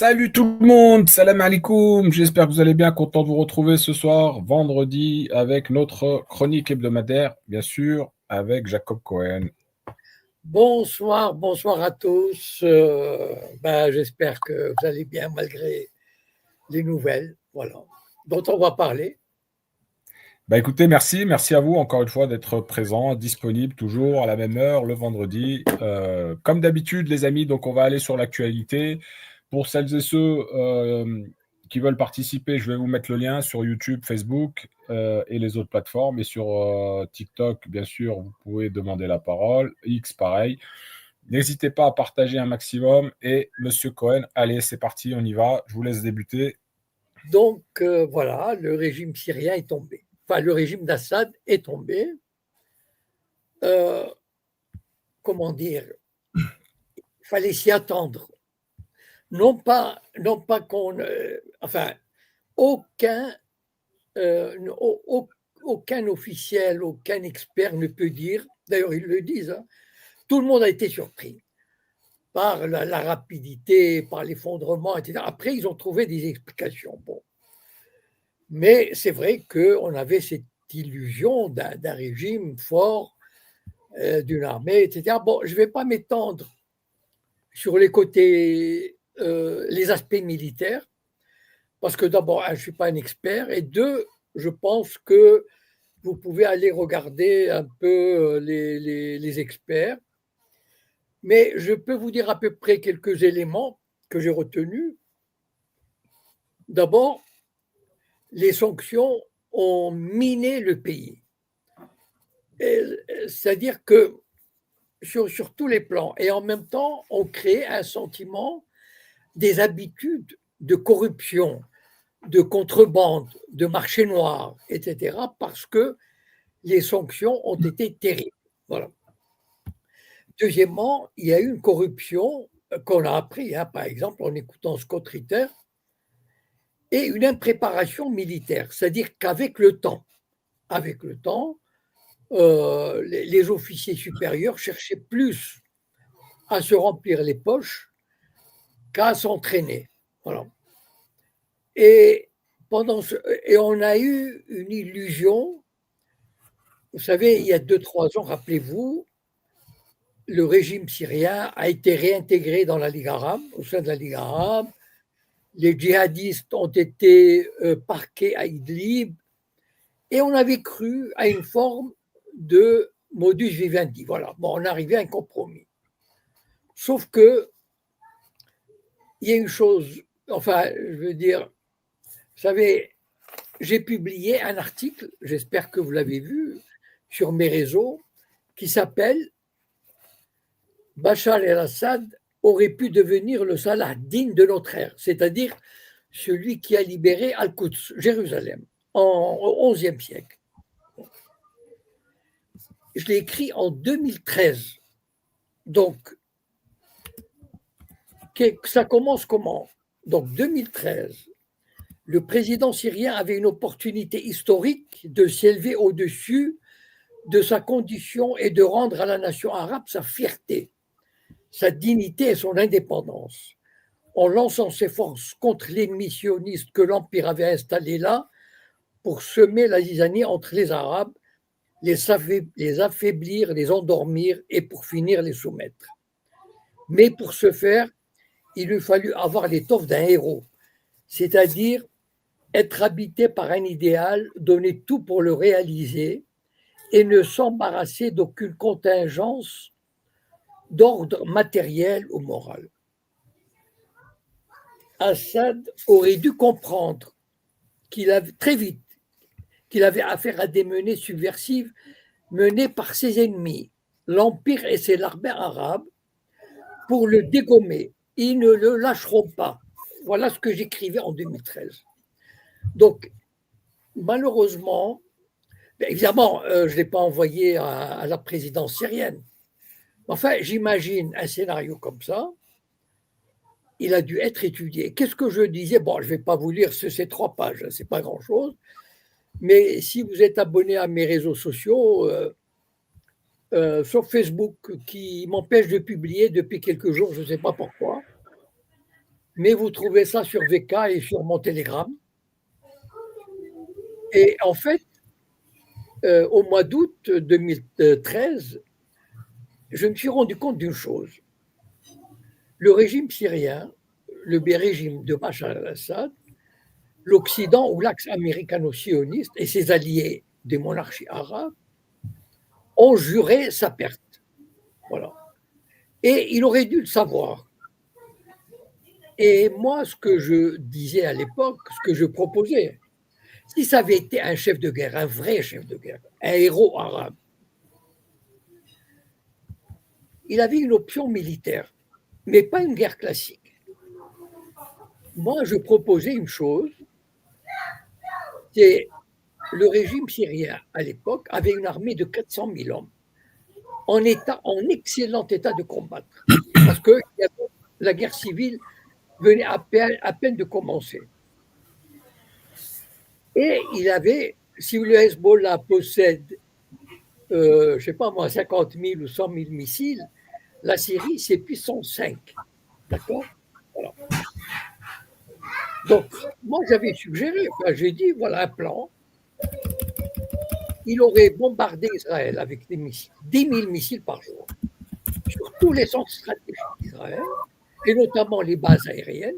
Salut tout le monde, salam alaikum, j'espère que vous allez bien, content de vous retrouver ce soir, vendredi, avec notre chronique hebdomadaire, bien sûr, avec Jacob Cohen. Bonsoir, bonsoir à tous. J'espère que vous allez bien malgré les nouvelles, voilà, dont on va parler. Bah écoutez, merci à vous encore une fois d'être présent, disponible toujours à la même heure, le vendredi. Comme d'habitude les amis, donc on va aller sur l'actualité. Pour celles et ceux qui veulent participer, je vais vous mettre le lien sur YouTube, Facebook et les autres plateformes. Et sur TikTok, bien sûr, vous pouvez demander la parole. X, pareil. N'hésitez pas à partager un maximum. Et Monsieur Cohen, allez, c'est parti, on y va. Je vous laisse débuter. Voilà, le régime syrien est tombé. Enfin, le régime d'Assad est tombé. Euh, comment dire? Il fallait s'y attendre. Non pas qu'on. Enfin, aucun, aucun officiel, aucun expert ne peut dire, d'ailleurs ils le disent, hein, tout le monde a été surpris par la rapidité, par l'effondrement, etc. Après, ils ont trouvé des explications. Bon. Mais c'est vrai qu'on avait cette illusion d'un régime fort, d'une armée, etc. Bon, je ne vais pas m'étendre sur les côtés, les aspects militaires, parce que d'abord, un, je ne suis pas un expert, et deux, je pense que vous pouvez aller regarder un peu les experts. Mais je peux vous dire à peu près quelques éléments que j'ai retenus. D'abord, les sanctions ont miné le pays. C'est-à-dire que sur tous les plans, et en même temps, on crée un sentiment des habitudes de corruption, de contrebande, de marché noir, etc., parce que les sanctions ont été terribles. Voilà. Deuxièmement, il y a eu une corruption qu'on a appris, hein, par exemple, en écoutant Scott Ritter, et une impréparation militaire, c'est-à-dire avec le temps, les officiers supérieurs cherchaient plus à se remplir les poches qu'à s'entraîner. Voilà. Et, et on a eu une illusion. Vous savez, il y a 2-3 ans, rappelez-vous, le régime syrien a été réintégré dans la Ligue arabe, au sein de la Ligue arabe. Les djihadistes ont été parqués à Idlib. Et on avait cru à une forme de modus vivendi. Voilà, bon, on arrivait à un compromis. Sauf que il y a une chose, enfin, je veux dire, vous savez, j'ai publié un article, j'espère que vous l'avez vu, sur mes réseaux, qui s'appelle Bachar el-Assad aurait pu devenir le Salah digne de notre ère, c'est-à-dire celui qui a libéré Al-Quds, Jérusalem, au XIe siècle. Je l'ai écrit en 2013. Donc, ça commence comment? Donc, 2013, le président syrien avait une opportunité historique de s'élever au-dessus de sa condition et de rendre à la nation arabe sa fierté, sa dignité et son indépendance, en lançant ses forces contre l'ennemi sioniste que l'Empire avait installé là pour semer la zizanie entre les Arabes, les affaiblir, les endormir et pour finir les soumettre. Mais pour ce faire, il lui fallut avoir l'étoffe d'un héros, c'est-à-dire être habité par un idéal, donner tout pour le réaliser et ne s'embarrasser d'aucune contingence d'ordre matériel ou moral. Assad aurait dû comprendre qu'il avait très vite qu'il avait affaire à des menées subversives menées par ses ennemis, l'Empire et ses larmes arabes, pour le dégommer. Ils ne le lâcheront pas. Voilà ce que j'écrivais en 2013. Donc, malheureusement, évidemment, je ne l'ai pas envoyé à la présidence syrienne. Enfin, j'imagine un scénario comme ça. Il a dû être étudié. Qu'est-ce que je disais? Bon, je ne vais pas vous lire ces 3 pages, ce n'est pas grand-chose. Mais si vous êtes abonné à mes réseaux sociaux, sur Facebook, qui m'empêche de publier depuis quelques jours, je ne sais pas pourquoi, mais vous trouvez ça sur VK et sur mon Telegram. Et en fait, au mois d'août 2013, je me suis rendu compte d'une chose. Le régime syrien, le régime de Bachar al-Assad, l'Occident ou l'axe américano-sioniste et ses alliés des monarchies arabes ont juré sa perte. Voilà. Et il aurait dû le savoir. Et moi, ce que je disais à l'époque, ce que je proposais, si ça avait été un chef de guerre, un vrai chef de guerre, un héros arabe, il avait une option militaire, mais pas une guerre classique. Moi, je proposais une chose, c'est le régime syrien à l'époque avait une armée de 400 000 hommes en excellent état de combattre, parce que la guerre civile venait à peine de commencer. Et il avait, si le Hezbollah possède, je ne sais pas moi, 50 000 ou 100 000 missiles, la Syrie, c'est puissance 5. D'accord? Voilà. Donc, moi, j'avais suggéré, j'ai dit, voilà un plan. Il aurait bombardé Israël avec des missiles, 10 000 missiles par jour, sur tous les centres stratégiques d'Israël, et notamment les bases aériennes.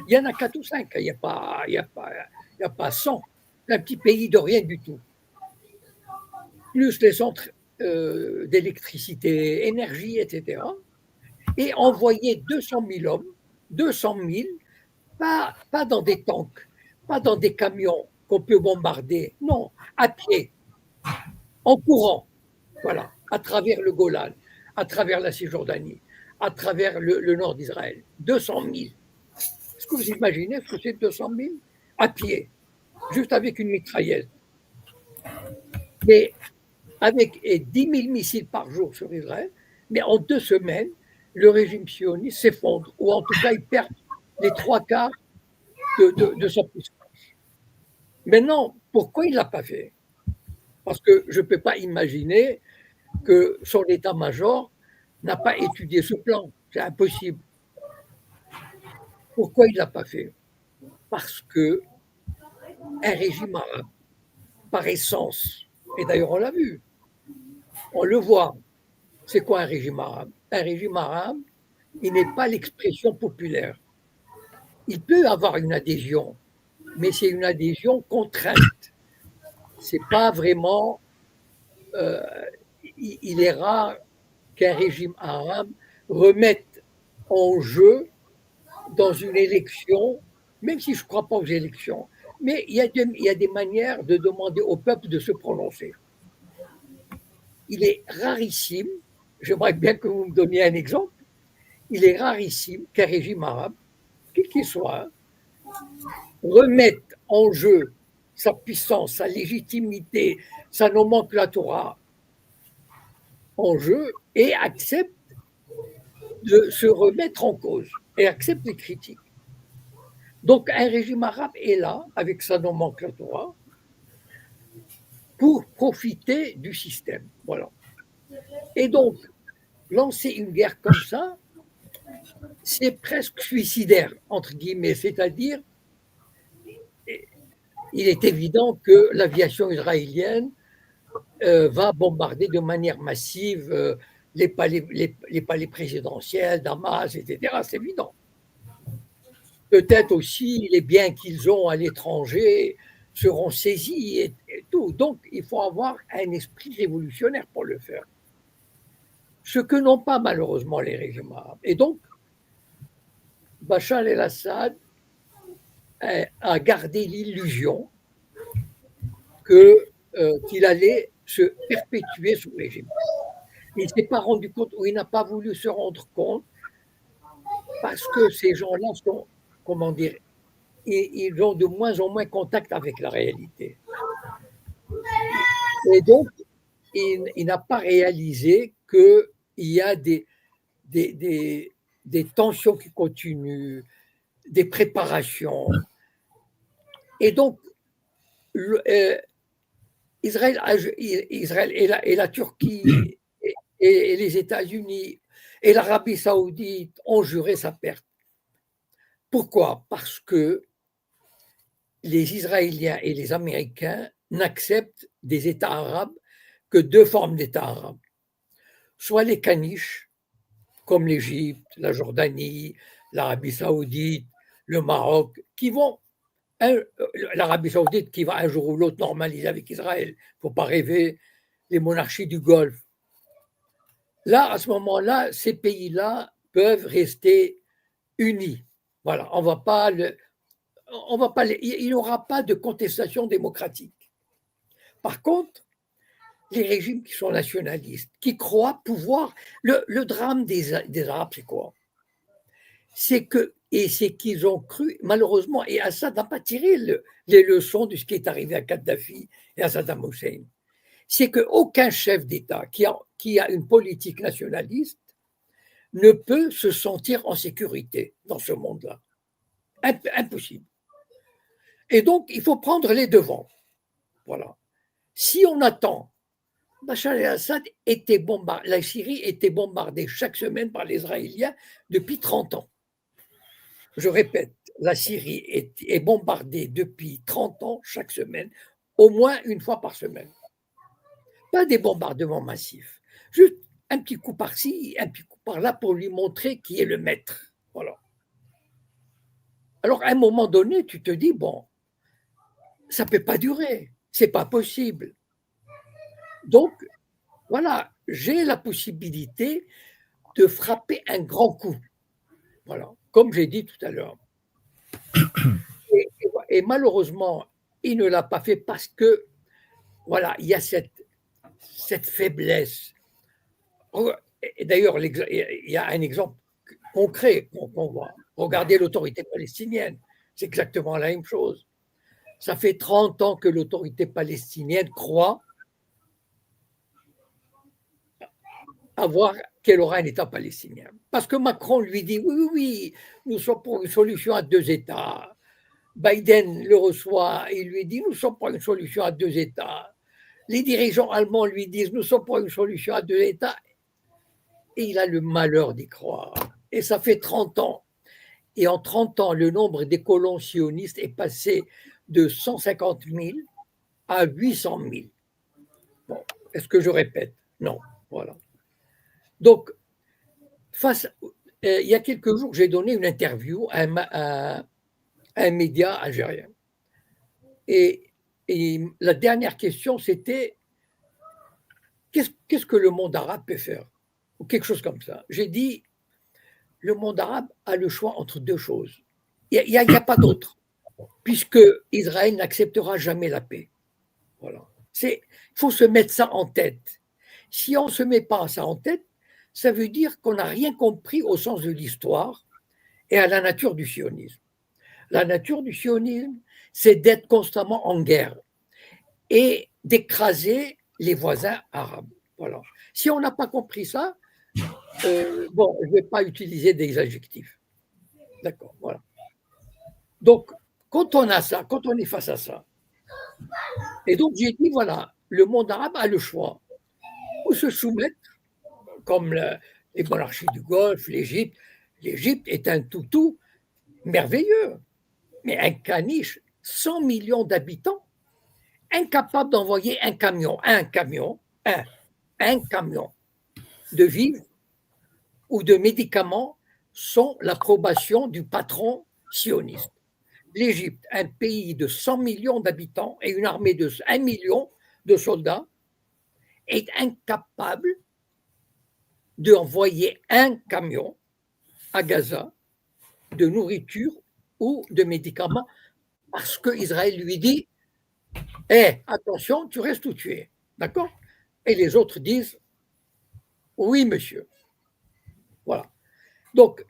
Il y en a 4 ou 5, il n'y a pas 100. C'est un petit pays de rien du tout. Plus les centres d'électricité, énergie, etc. Et envoyer 200 000 hommes, 200 000, pas dans des tanks, pas dans des camions qu'on peut bombarder, non, à pied, en courant, voilà, à travers le Golan, à travers la Cisjordanie, à travers le nord d'Israël. 200 000. Est-ce que vous imaginez ce que c'est 200 000 à pied, juste avec une mitraillette? Mais avec 10 000 missiles par jour sur Israël, mais en 2 semaines, le régime sioniste s'effondre, ou en tout cas, il perd les 3/4 de sa puissance. Maintenant, pourquoi il ne l'a pas fait? Parce que je ne peux pas imaginer que son état-major n'a pas étudié ce plan. C'est impossible. Pourquoi il ne l'a pas fait? Parce que un régime arabe, par essence, et d'ailleurs on l'a vu, on le voit, c'est quoi un régime arabe? Un régime arabe, il n'est pas l'expression populaire. Il peut avoir une adhésion, mais c'est une adhésion contrainte. C'est pas vraiment. Il est rare qu'un régime arabe remette en jeu dans une élection, même si je ne crois pas aux élections, mais il y a des manières de demander au peuple de se prononcer. Il est rarissime, j'aimerais bien que vous me donniez un exemple, il est rarissime qu'un régime arabe, quel qu'il soit, remette en jeu sa puissance, sa légitimité, sa nomenclatura en jeu et accepte de se remettre en cause et accepte les critiques. Donc un régime arabe est là, avec sa nomenclatura, pour profiter du système. Voilà. Et donc, lancer une guerre comme ça, c'est presque suicidaire, entre guillemets, c'est-à-dire, il est évident que l'aviation israélienne va bombarder de manière massive les palais présidentiels, Damas, etc. C'est évident. Peut-être aussi les biens qu'ils ont à l'étranger seront saisis et tout. Donc, il faut avoir un esprit révolutionnaire pour le faire. Ce que n'ont pas malheureusement les régimes arabes. Et donc, Bachar el-Assad a gardé l'illusion qu'il allait se perpétuer sous le régime. Il ne s'est pas rendu compte, ou il n'a pas voulu se rendre compte, parce que ces gens-là sont, comment dire, ils ont de moins en moins contact avec la réalité. Et donc, il n'a pas réalisé qu'il y a des tensions qui continuent, des préparations. Et donc, Israël et la Turquie et les États-Unis et l'Arabie saoudite ont juré sa perte. Pourquoi? Parce que les Israéliens et les Américains n'acceptent des États arabes que deux formes d'États arabes. Soit les caniches, comme l'Égypte, la Jordanie, l'Arabie saoudite, le Maroc, qui vont, l'Arabie saoudite qui va un jour ou l'autre normaliser avec Israël. Il ne faut pas rêver, les monarchies du Golfe. Là, à ce moment-là, ces pays-là peuvent rester unis. Voilà, on va pas il n'y aura pas de contestation démocratique. Par contre, les régimes qui sont nationalistes, qui croient pouvoir. Le drame des Arabes, c'est quoi? C'est qu'ils ont cru, malheureusement, et Assad n'a pas tiré les leçons de ce qui est arrivé à Kadhafi et à Saddam Hussein. C'est qu'aucun chef d'État qui a une politique nationaliste ne peut se sentir en sécurité dans ce monde-là. Impossible. Et donc, il faut prendre les devants. Voilà. Si on attend, Bachar el-Assad était bombardé, la Syrie était bombardée chaque semaine par les Israéliens depuis 30 ans. Je répète, la Syrie est bombardée depuis 30 ans chaque semaine, au moins une fois par semaine. Pas des bombardements massifs, juste un petit coup par-ci, un petit coup par-là pour lui montrer qui est le maître. Voilà. Alors, à un moment donné, tu te dis, bon, ça ne peut pas durer, c'est pas possible. Donc, voilà, j'ai la possibilité de frapper un grand coup. Voilà, comme j'ai dit tout à l'heure. Et malheureusement, il ne l'a pas fait parce que, voilà, il y a cette faiblesse. Et d'ailleurs, il y a un exemple concret qu'on voit. Regardez l'autorité palestinienne, c'est exactement la même chose. Ça fait 30 ans que l'autorité palestinienne croit qu'elle aura un État palestinien. Parce que Macron lui dit oui, oui, oui, nous sommes pour une solution à deux États. Biden le reçoit et lui dit nous sommes pour une solution à deux États. Les dirigeants allemands lui disent nous sommes pour une solution à deux États. Et il a le malheur d'y croire. Et ça fait 30 ans. Et en 30 ans, le nombre des colons sionistes est passé de 150 000 à 800 000. Bon, est-ce que je répète? Non. Voilà. Donc, il y a quelques jours, j'ai donné une interview à un média algérien. Et la dernière question, c'était qu'est-ce que le monde arabe peut faire? Ou quelque chose comme ça. J'ai dit, le monde arabe a le choix entre deux choses. Il n'y a pas d'autre, puisque Israël n'acceptera jamais la paix. Voilà. Il faut se mettre ça en tête. Si on ne se met pas ça en tête, ça veut dire qu'on n'a rien compris au sens de l'histoire et à la nature du sionisme. La nature du sionisme, c'est d'être constamment en guerre et d'écraser les voisins arabes. Voilà. Si on n'a pas compris ça, bon, je ne vais pas utiliser des adjectifs. D'accord, voilà. Donc, quand on a ça, quand on est face à ça, et donc j'ai dit, voilà, le monde arabe a le choix. Ou se soumettre, comme les monarchies du Golfe, l'Égypte. L'Égypte est un toutou merveilleux, mais un caniche, 100 millions d'habitants, incapable d'envoyer un camion de vivres ou de médicaments sans l'approbation du patron sioniste. L'Égypte, un pays de 100 millions d'habitants et une armée de 1 million de soldats, est incapable d'envoyer un camion à Gaza de nourriture ou de médicaments parce qu'Israël lui dit attention, tu restes où tu es. D'accord? Et les autres disent oui, monsieur. Voilà. Donc,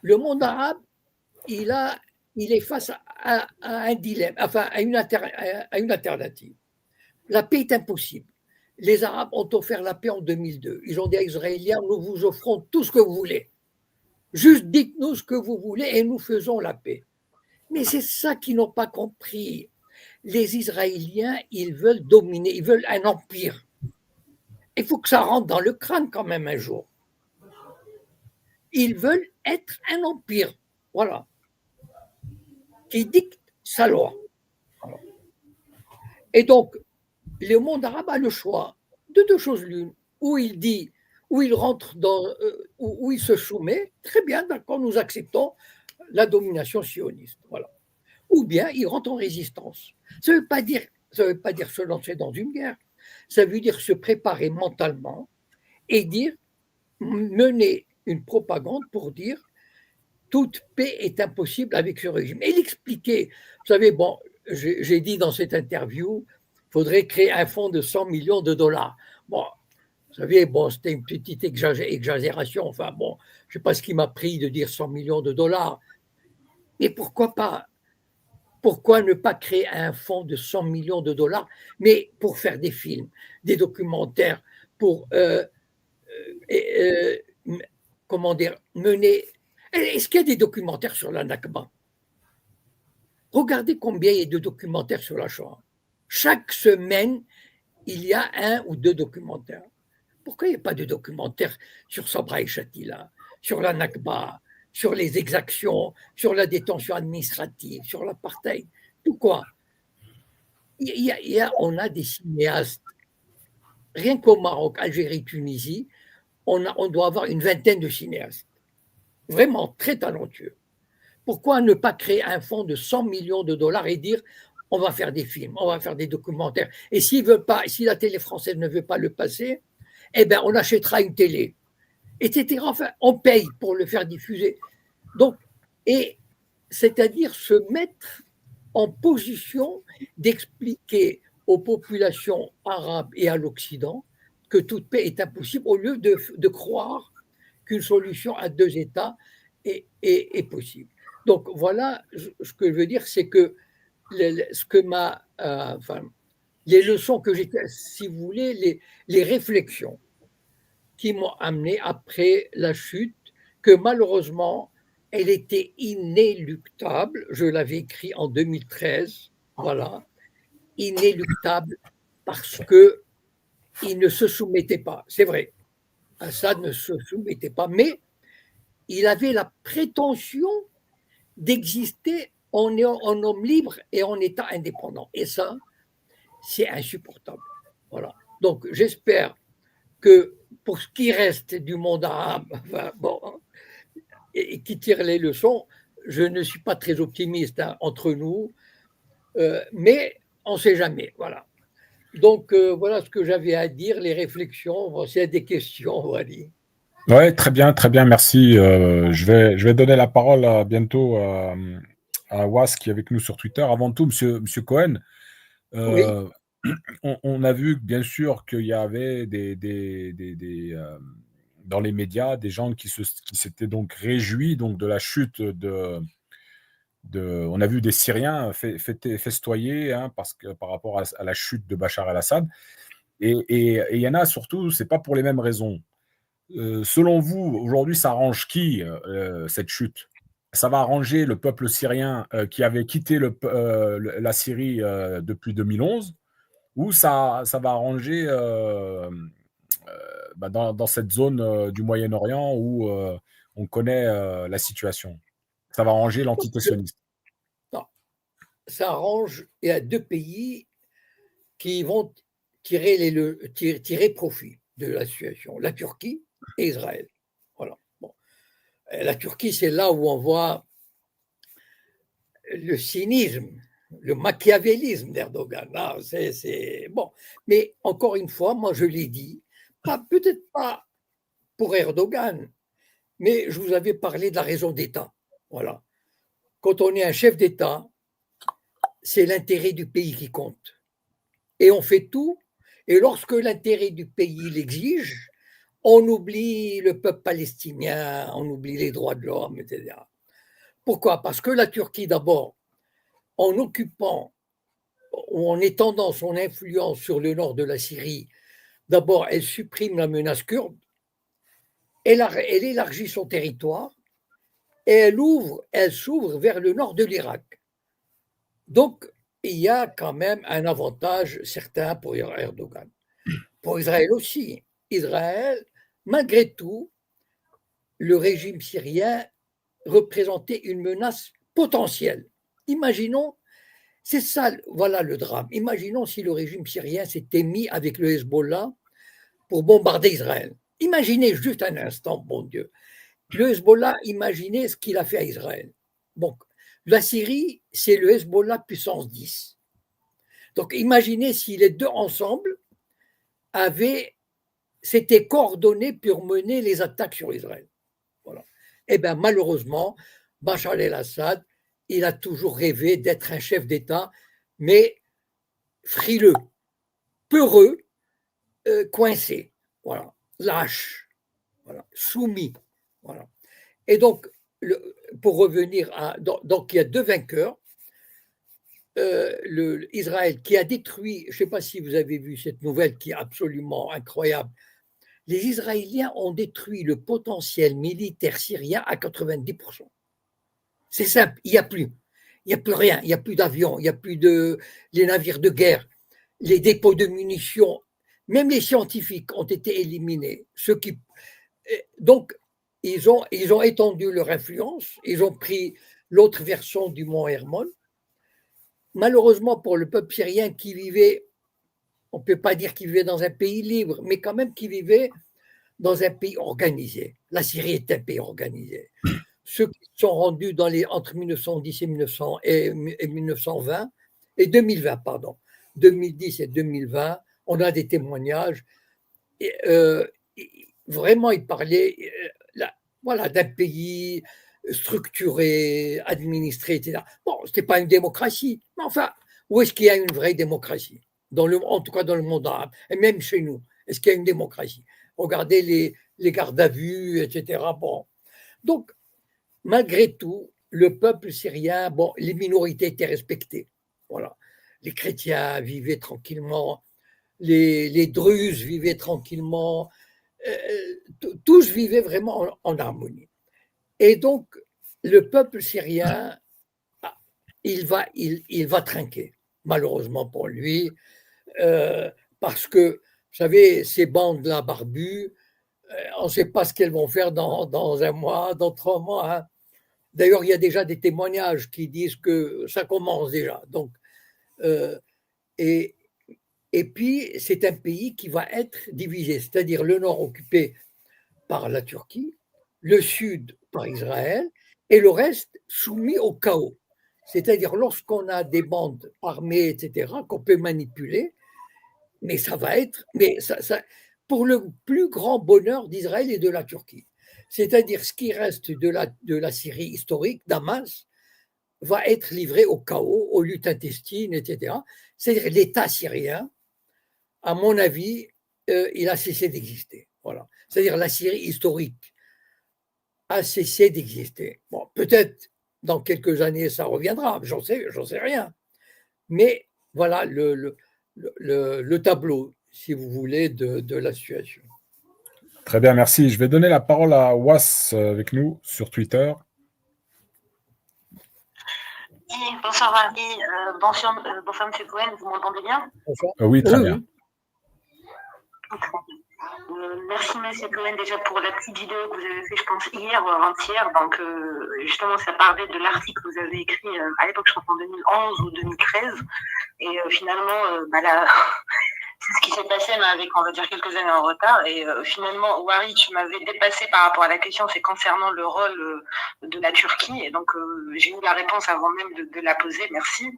le monde arabe, il est face à un dilemme, enfin à une alternative. La paix est impossible. Les Arabes ont offert la paix en 2002. Ils ont dit aux Israéliens, nous vous offrons tout ce que vous voulez. Juste dites-nous ce que vous voulez et nous faisons la paix. Mais c'est ça qu'ils n'ont pas compris. Les Israéliens, ils veulent dominer, ils veulent un empire. Il faut que ça rentre dans le crâne quand même un jour. Ils veulent être un empire. Voilà. qui dicte sa loi. Et donc, le monde arabe a le choix de deux choses l'une, où il dit, où il rentre dans, où il se soumet, très bien, d'accord, nous acceptons la domination sioniste, voilà. Ou bien il rentre en résistance. Ça ne veut pas dire, se lancer dans une guerre, ça veut dire se préparer mentalement et dire, mener une propagande pour dire toute paix est impossible avec ce régime. Et l'expliquer, vous savez, bon, j'ai dit dans cette interview, il faudrait créer un fonds de 100 millions de dollars. Bon, vous savez, bon, c'était une petite exagération. Enfin, bon, je ne sais pas ce qui m'a pris de dire 100 millions de dollars. Mais pourquoi pas? Pourquoi ne pas créer un fonds de 100 millions de dollars, mais pour faire des films, des documentaires, pour, comment dire, mener. Est-ce qu'il y a des documentaires sur la Nakba? Regardez combien il y a de documentaires sur la Shoah. Chaque semaine, il y a un ou deux documentaires. Pourquoi il n'y a pas de documentaire sur Sabra et Shatila, sur la Nakba, sur les exactions, sur la détention administrative, sur l'apartheid? Pourquoi? On a des cinéastes. Rien qu'au Maroc, Algérie, Tunisie, on doit avoir une vingtaine de cinéastes. Vraiment très talentueux. Pourquoi ne pas créer un fonds de 100 millions de dollars et dire on va faire des films, on va faire des documentaires. Et s'il veut pas, si la télé française ne veut pas le passer, eh ben on achètera une télé, etc. Enfin, on paye pour le faire diffuser. Donc, et c'est-à-dire se mettre en position d'expliquer aux populations arabes et à l'Occident que toute paix est impossible au lieu de croire qu'une solution à deux États est possible. Donc voilà, ce que je veux dire, c'est que ce que les leçons que j'ai, si vous voulez, les réflexions qui m'ont amené après la chute, que malheureusement, elle était inéluctable. Je l'avais écrit en 2013, voilà, inéluctable parce que il ne se soumettait pas. C'est vrai, Assad ne se soumettait pas, mais il avait la prétention d'exister en homme libre et en État indépendant. Et ça, c'est insupportable. Voilà. Donc, j'espère que pour ce qui reste du monde arabe, enfin, bon, et qui tire les leçons, je ne suis pas très optimiste entre nous, mais on ne sait jamais. Voilà. Donc, voilà ce que j'avais à dire, les réflexions. Bon, s'il y a des questions, on va dire. Ouais, très bien, merci. Je vais donner la parole bientôt à Was qui est avec nous sur Twitter. Avant tout, monsieur Cohen, Oui. euh, on a vu bien sûr qu'il y avait dans les médias des gens qui s'étaient donc réjouis donc de la chute on a vu des Syriens festoyer hein, parce que par rapport à la chute de Bachar el-Assad. Et il y en a surtout, c'est pas pour les mêmes raisons. Selon vous, aujourd'hui, ça arrange qui cette chute? Ça va arranger le peuple syrien qui avait quitté la Syrie depuis 2011, ou ça va arranger dans cette zone du Moyen-Orient où on connaît la situation? Ça va arranger l'entité sioniste. Non, ça arrange. Il y a deux pays qui vont tirer profit de la situation, la Turquie et Israël. Voilà. Bon. La Turquie, c'est là où on voit le cynisme, le machiavélisme d'Erdogan. Là, c'est bon. Mais encore une fois, moi je l'ai dit, peut-être pas pour Erdogan, mais je vous avais parlé de la raison d'État. Voilà. Quand on est un chef d'État, c'est l'intérêt du pays qui compte. Et on fait tout. Et lorsque l'intérêt du pays l'exige, on oublie le peuple palestinien, on oublie les droits de l'homme, etc. Pourquoi? Parce que la Turquie, d'abord, en occupant ou en étendant son influence sur le nord de la Syrie, d'abord, elle supprime la menace kurde, elle élargit son territoire et elle s'ouvre vers le nord de l'Irak. Donc, il y a quand même un avantage certain pour Erdogan. Pour Israël aussi. Israël, malgré tout, le régime syrien représentait une menace potentielle. Imaginons, c'est ça, voilà le drame. Imaginons si le régime syrien s'était mis avec le Hezbollah pour bombarder Israël. Imaginez juste un instant, bon Dieu. Le Hezbollah, imaginez ce qu'il a fait à Israël. Donc, la Syrie, c'est le Hezbollah puissance 10. Donc, imaginez si les deux ensemble s'étaient coordonnés pour mener les attaques sur Israël. Voilà. Eh bien, malheureusement, Bachar el-Assad, il a toujours rêvé d'être un chef d'État, mais frileux, peureux, coincé, voilà, lâche, voilà, soumis. Voilà. Et donc, pour revenir à. Donc, il y a deux vainqueurs. Israël qui a détruit, je ne sais pas si vous avez vu cette nouvelle qui est absolument incroyable, les Israéliens ont détruit le potentiel militaire syrien à 90%. C'est simple, il n'y a plus. Il n'y a plus rien, il n'y a plus d'avions, il n'y a plus les navires de guerre, les dépôts de munitions, même les scientifiques ont été éliminés. Donc, ils ont étendu leur influence, ils ont pris l'autre versant du mont Hermon. Malheureusement pour le peuple syrien qui vivait, on ne peut pas dire qu'il vivait dans un pays libre, mais quand même qui vivait dans un pays organisé. La Syrie est un pays organisé. Ceux qui sont rendus entre 1910 et 1920, et 2020, pardon, 2010 et 2020, on a des témoignages. Vraiment, ils parlaient voilà, d'un pays structuré, administré, etc. Bon, ce n'était pas une démocratie, mais enfin, où est-ce qu'il y a une vraie démocratie en tout cas dans le monde arabe, et même chez nous, est-ce qu'il y a une démocratie? Regardez les gardes à vue, etc. Bon. Donc, malgré tout, le peuple syrien, bon, les minorités étaient respectées. Voilà. Les chrétiens vivaient tranquillement, les Druzes vivaient tranquillement, tous vivaient vraiment en harmonie. Et donc, le peuple syrien, il va trinquer, malheureusement pour lui, parce que, vous savez, ces bandes-là barbues, on ne sait pas ce qu'elles vont faire dans un mois, dans 3 mois. Hein. D'ailleurs, il y a déjà des témoignages qui disent que ça commence déjà. Donc, et puis, c'est un pays qui va être divisé, c'est-à-dire le nord occupé par la Turquie, le sud par Israël, et le reste soumis au chaos. C'est-à-dire lorsqu'on a des bandes armées, etc., qu'on peut manipuler, mais ça va être, pour le plus grand bonheur d'Israël et de la Turquie. C'est-à-dire ce qui reste de la Syrie historique, Damas, va être livré au chaos, aux luttes intestines, etc. C'est-à-dire l'État syrien, à mon avis, il a cessé d'exister. Voilà. C'est-à-dire la Syrie historique a cessé d'exister. Bon, peut-être dans quelques années ça reviendra, j'en sais rien. Mais voilà le tableau, si vous voulez, de la situation. Très bien, merci. Je vais donner la parole à Was avec nous sur Twitter. Bonsoir Marie, bonsoir M. Cohen, vous m'entendez bien? Oui, très bien. Merci M. Cohen déjà pour la petite vidéo que vous avez fait, je pense, hier ou avant-hier. Donc justement, ça parlait de l'article que vous avez écrit à l'époque, je crois en 2011 ou 2013. Et finalement, c'est ce qui s'est passé, mais avec, on va dire, quelques années en retard. Et finalement, Wari, tu m'avais dépassé par rapport à la question, c'est concernant le rôle de la Turquie. Et donc, j'ai eu la réponse avant même de la poser, merci.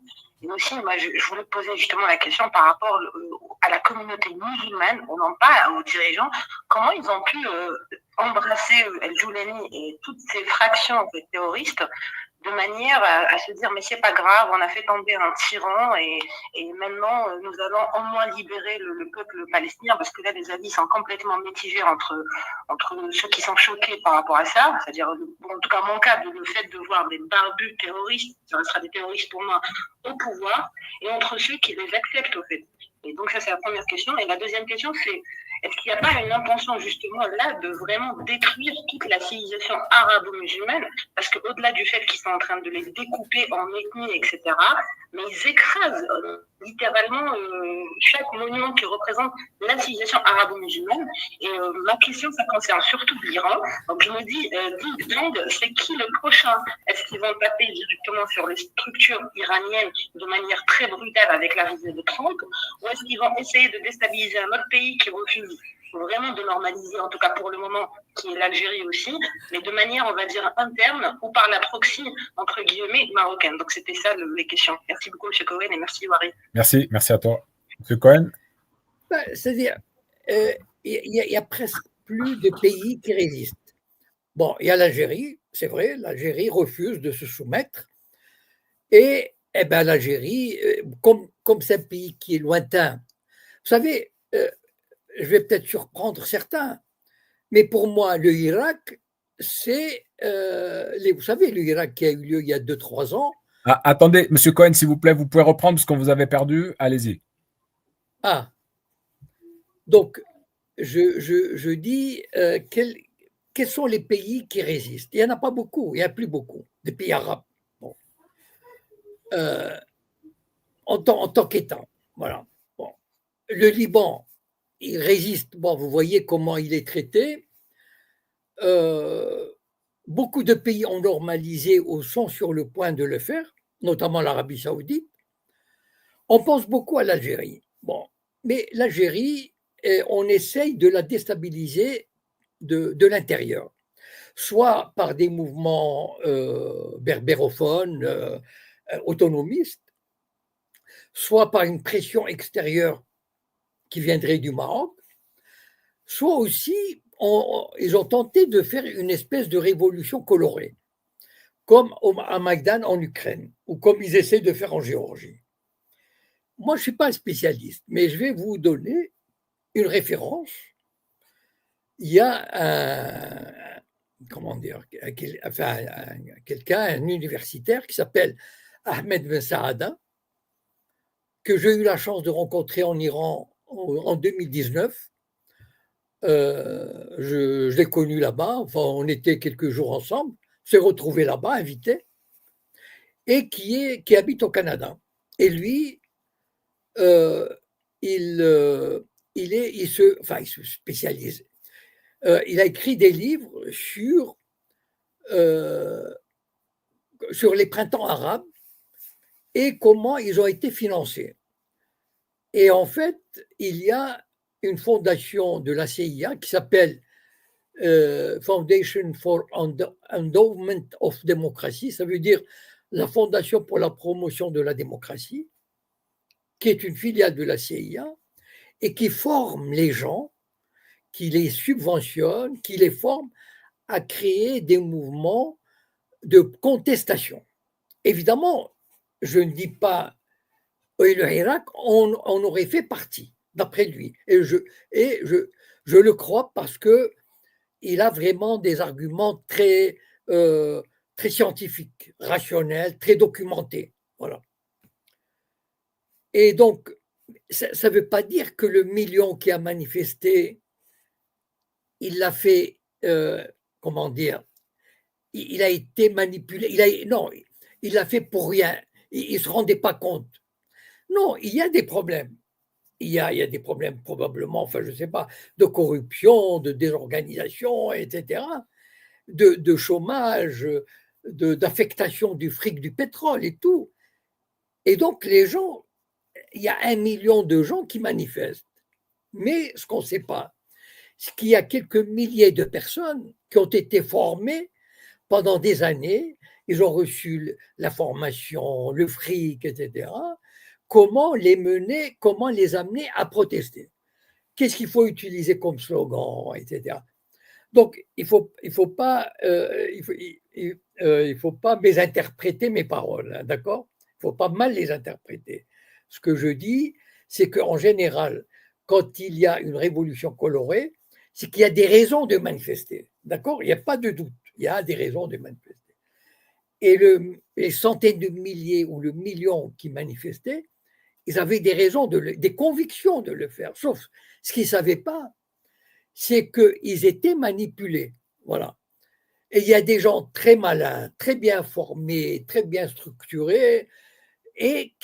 Et aussi, moi, je voulais poser justement la question par rapport à la communauté musulmane, on en parle aux dirigeants, comment ils ont pu embrasser El Joulani et toutes ces fractions en fait, terroristes de manière à se dire mais c'est pas grave, on a fait tomber un tyran et maintenant nous allons au moins libérer le peuple palestinien, parce que là les avis sont complètement mitigés entre ceux qui sont choqués par rapport à ça, c'est-à-dire en tout cas mon cas, le fait de voir des barbus terroristes, ça sera des terroristes pour moi, au pouvoir, et entre ceux qui les acceptent au fait. Et donc ça c'est la première question. Et la deuxième question c'est, Est-ce qu'il n'y a pas une intention justement là de vraiment détruire toute la civilisation arabo-musulmane? Parce qu'au-delà du fait qu'ils sont en train de les découper en ethnies, etc., mais ils écrasent littéralement chaque monument qui représente la civilisation arabo-musulmane. Et ma question, ça concerne surtout l'Iran. Donc je me dis, Big Bang, c'est qui le prochain? Est-ce qu'ils vont taper directement sur les structures iraniennes de manière très brutale avec l'arrivée de Trump? Ou est-ce qu'ils vont essayer de déstabiliser un autre pays qui refuse vraiment de normaliser, en tout cas pour le moment, qui est l'Algérie aussi, mais de manière, on va dire, interne ou par la proxy, entre guillemets, marocaine. Donc, c'était ça les questions. Merci beaucoup, M. Cohen, et merci, Wari. Merci à toi. M. Cohen? C'est-à-dire, il y a presque plus de pays qui résistent. Bon, il y a l'Algérie, c'est vrai, l'Algérie refuse de se soumettre. Et l'Algérie, comme c'est un pays qui est lointain, vous savez, je vais peut-être surprendre certains, mais pour moi, le Irak, c'est, vous savez, le Irak qui a eu lieu il y a 2-3 ans. Ah, attendez, M. Cohen, s'il vous plaît, vous pouvez reprendre parce qu'on vous avait perdu. Allez-y. Ah, donc, je dis, quels sont les pays qui résistent? Il n'y en a pas beaucoup, il n'y a plus beaucoup, des pays arabes. Bon. En tant qu'État, voilà. Bon. Le Liban, il résiste. Bon, vous voyez comment il est traité. Beaucoup de pays ont normalisé ou sont sur le point de le faire, notamment l'Arabie Saoudite. On pense beaucoup à l'Algérie. Bon, mais l'Algérie, on essaye de la déstabiliser de l'intérieur, soit par des mouvements berbérophones, autonomistes, soit par une pression extérieure qui viendrait du Maroc, soit aussi, ils ont tenté de faire une espèce de révolution colorée, comme à Maïdan en Ukraine, ou comme ils essaient de faire en Géorgie. Moi, je ne suis pas un spécialiste, mais je vais vous donner une référence. Il y a un universitaire qui s'appelle Ahmed Ben Saada, que j'ai eu la chance de rencontrer en Iran en 2019. Je l'ai connu là-bas, enfin, on était quelques jours ensemble, s'est retrouvé là-bas, invité, et qui habite au Canada. Et lui, il se spécialise. Il a écrit des livres sur les printemps arabes et comment ils ont été financés. Et en fait, il y a une fondation de la CIA qui s'appelle Foundation for Endowment of Democracy, ça veut dire la Fondation pour la promotion de la démocratie, qui est une filiale de la CIA et qui forme les gens, qui les subventionne, qui les forme à créer des mouvements de contestation. Évidemment, je ne dis pas le Irak, on aurait fait partie, d'après lui. Et je le crois parce qu'il a vraiment des arguments très scientifiques, rationnels, très documentés. Voilà. Et donc, ça ne veut pas dire que le million qui a manifesté, il l'a fait, comment dire, il a été manipulé. Non, il l'a fait pour rien. Il ne se rendait pas compte. Non, il y a des problèmes. Il y a des problèmes probablement, enfin je ne sais pas, de corruption, de désorganisation, etc., de chômage, d'affectation du fric du pétrole et tout. Et donc les gens, il y a 1 million de gens qui manifestent. Mais ce qu'on ne sait pas, c'est qu'il y a quelques milliers de personnes qui ont été formées pendant des années, ils ont reçu la formation, le fric, etc., comment les mener, comment les amener à protester. Qu'est-ce qu'il faut utiliser comme slogan, etc. Donc, il ne faut pas mésinterpréter mes paroles, hein, d'accord? Il ne faut pas mal les interpréter. Ce que je dis, c'est qu'en général, quand il y a une révolution colorée, c'est qu'il y a des raisons de manifester, d'accord? Il n'y a pas de doute, il y a des raisons de manifester. Et les centaines de milliers ou le million qui manifestaient, ils avaient des raisons, des convictions de le faire. Sauf ce qu'ils ne savaient pas, c'est qu'ils étaient manipulés. Voilà. Et il y a des gens très malins, très bien formés, très bien structurés, et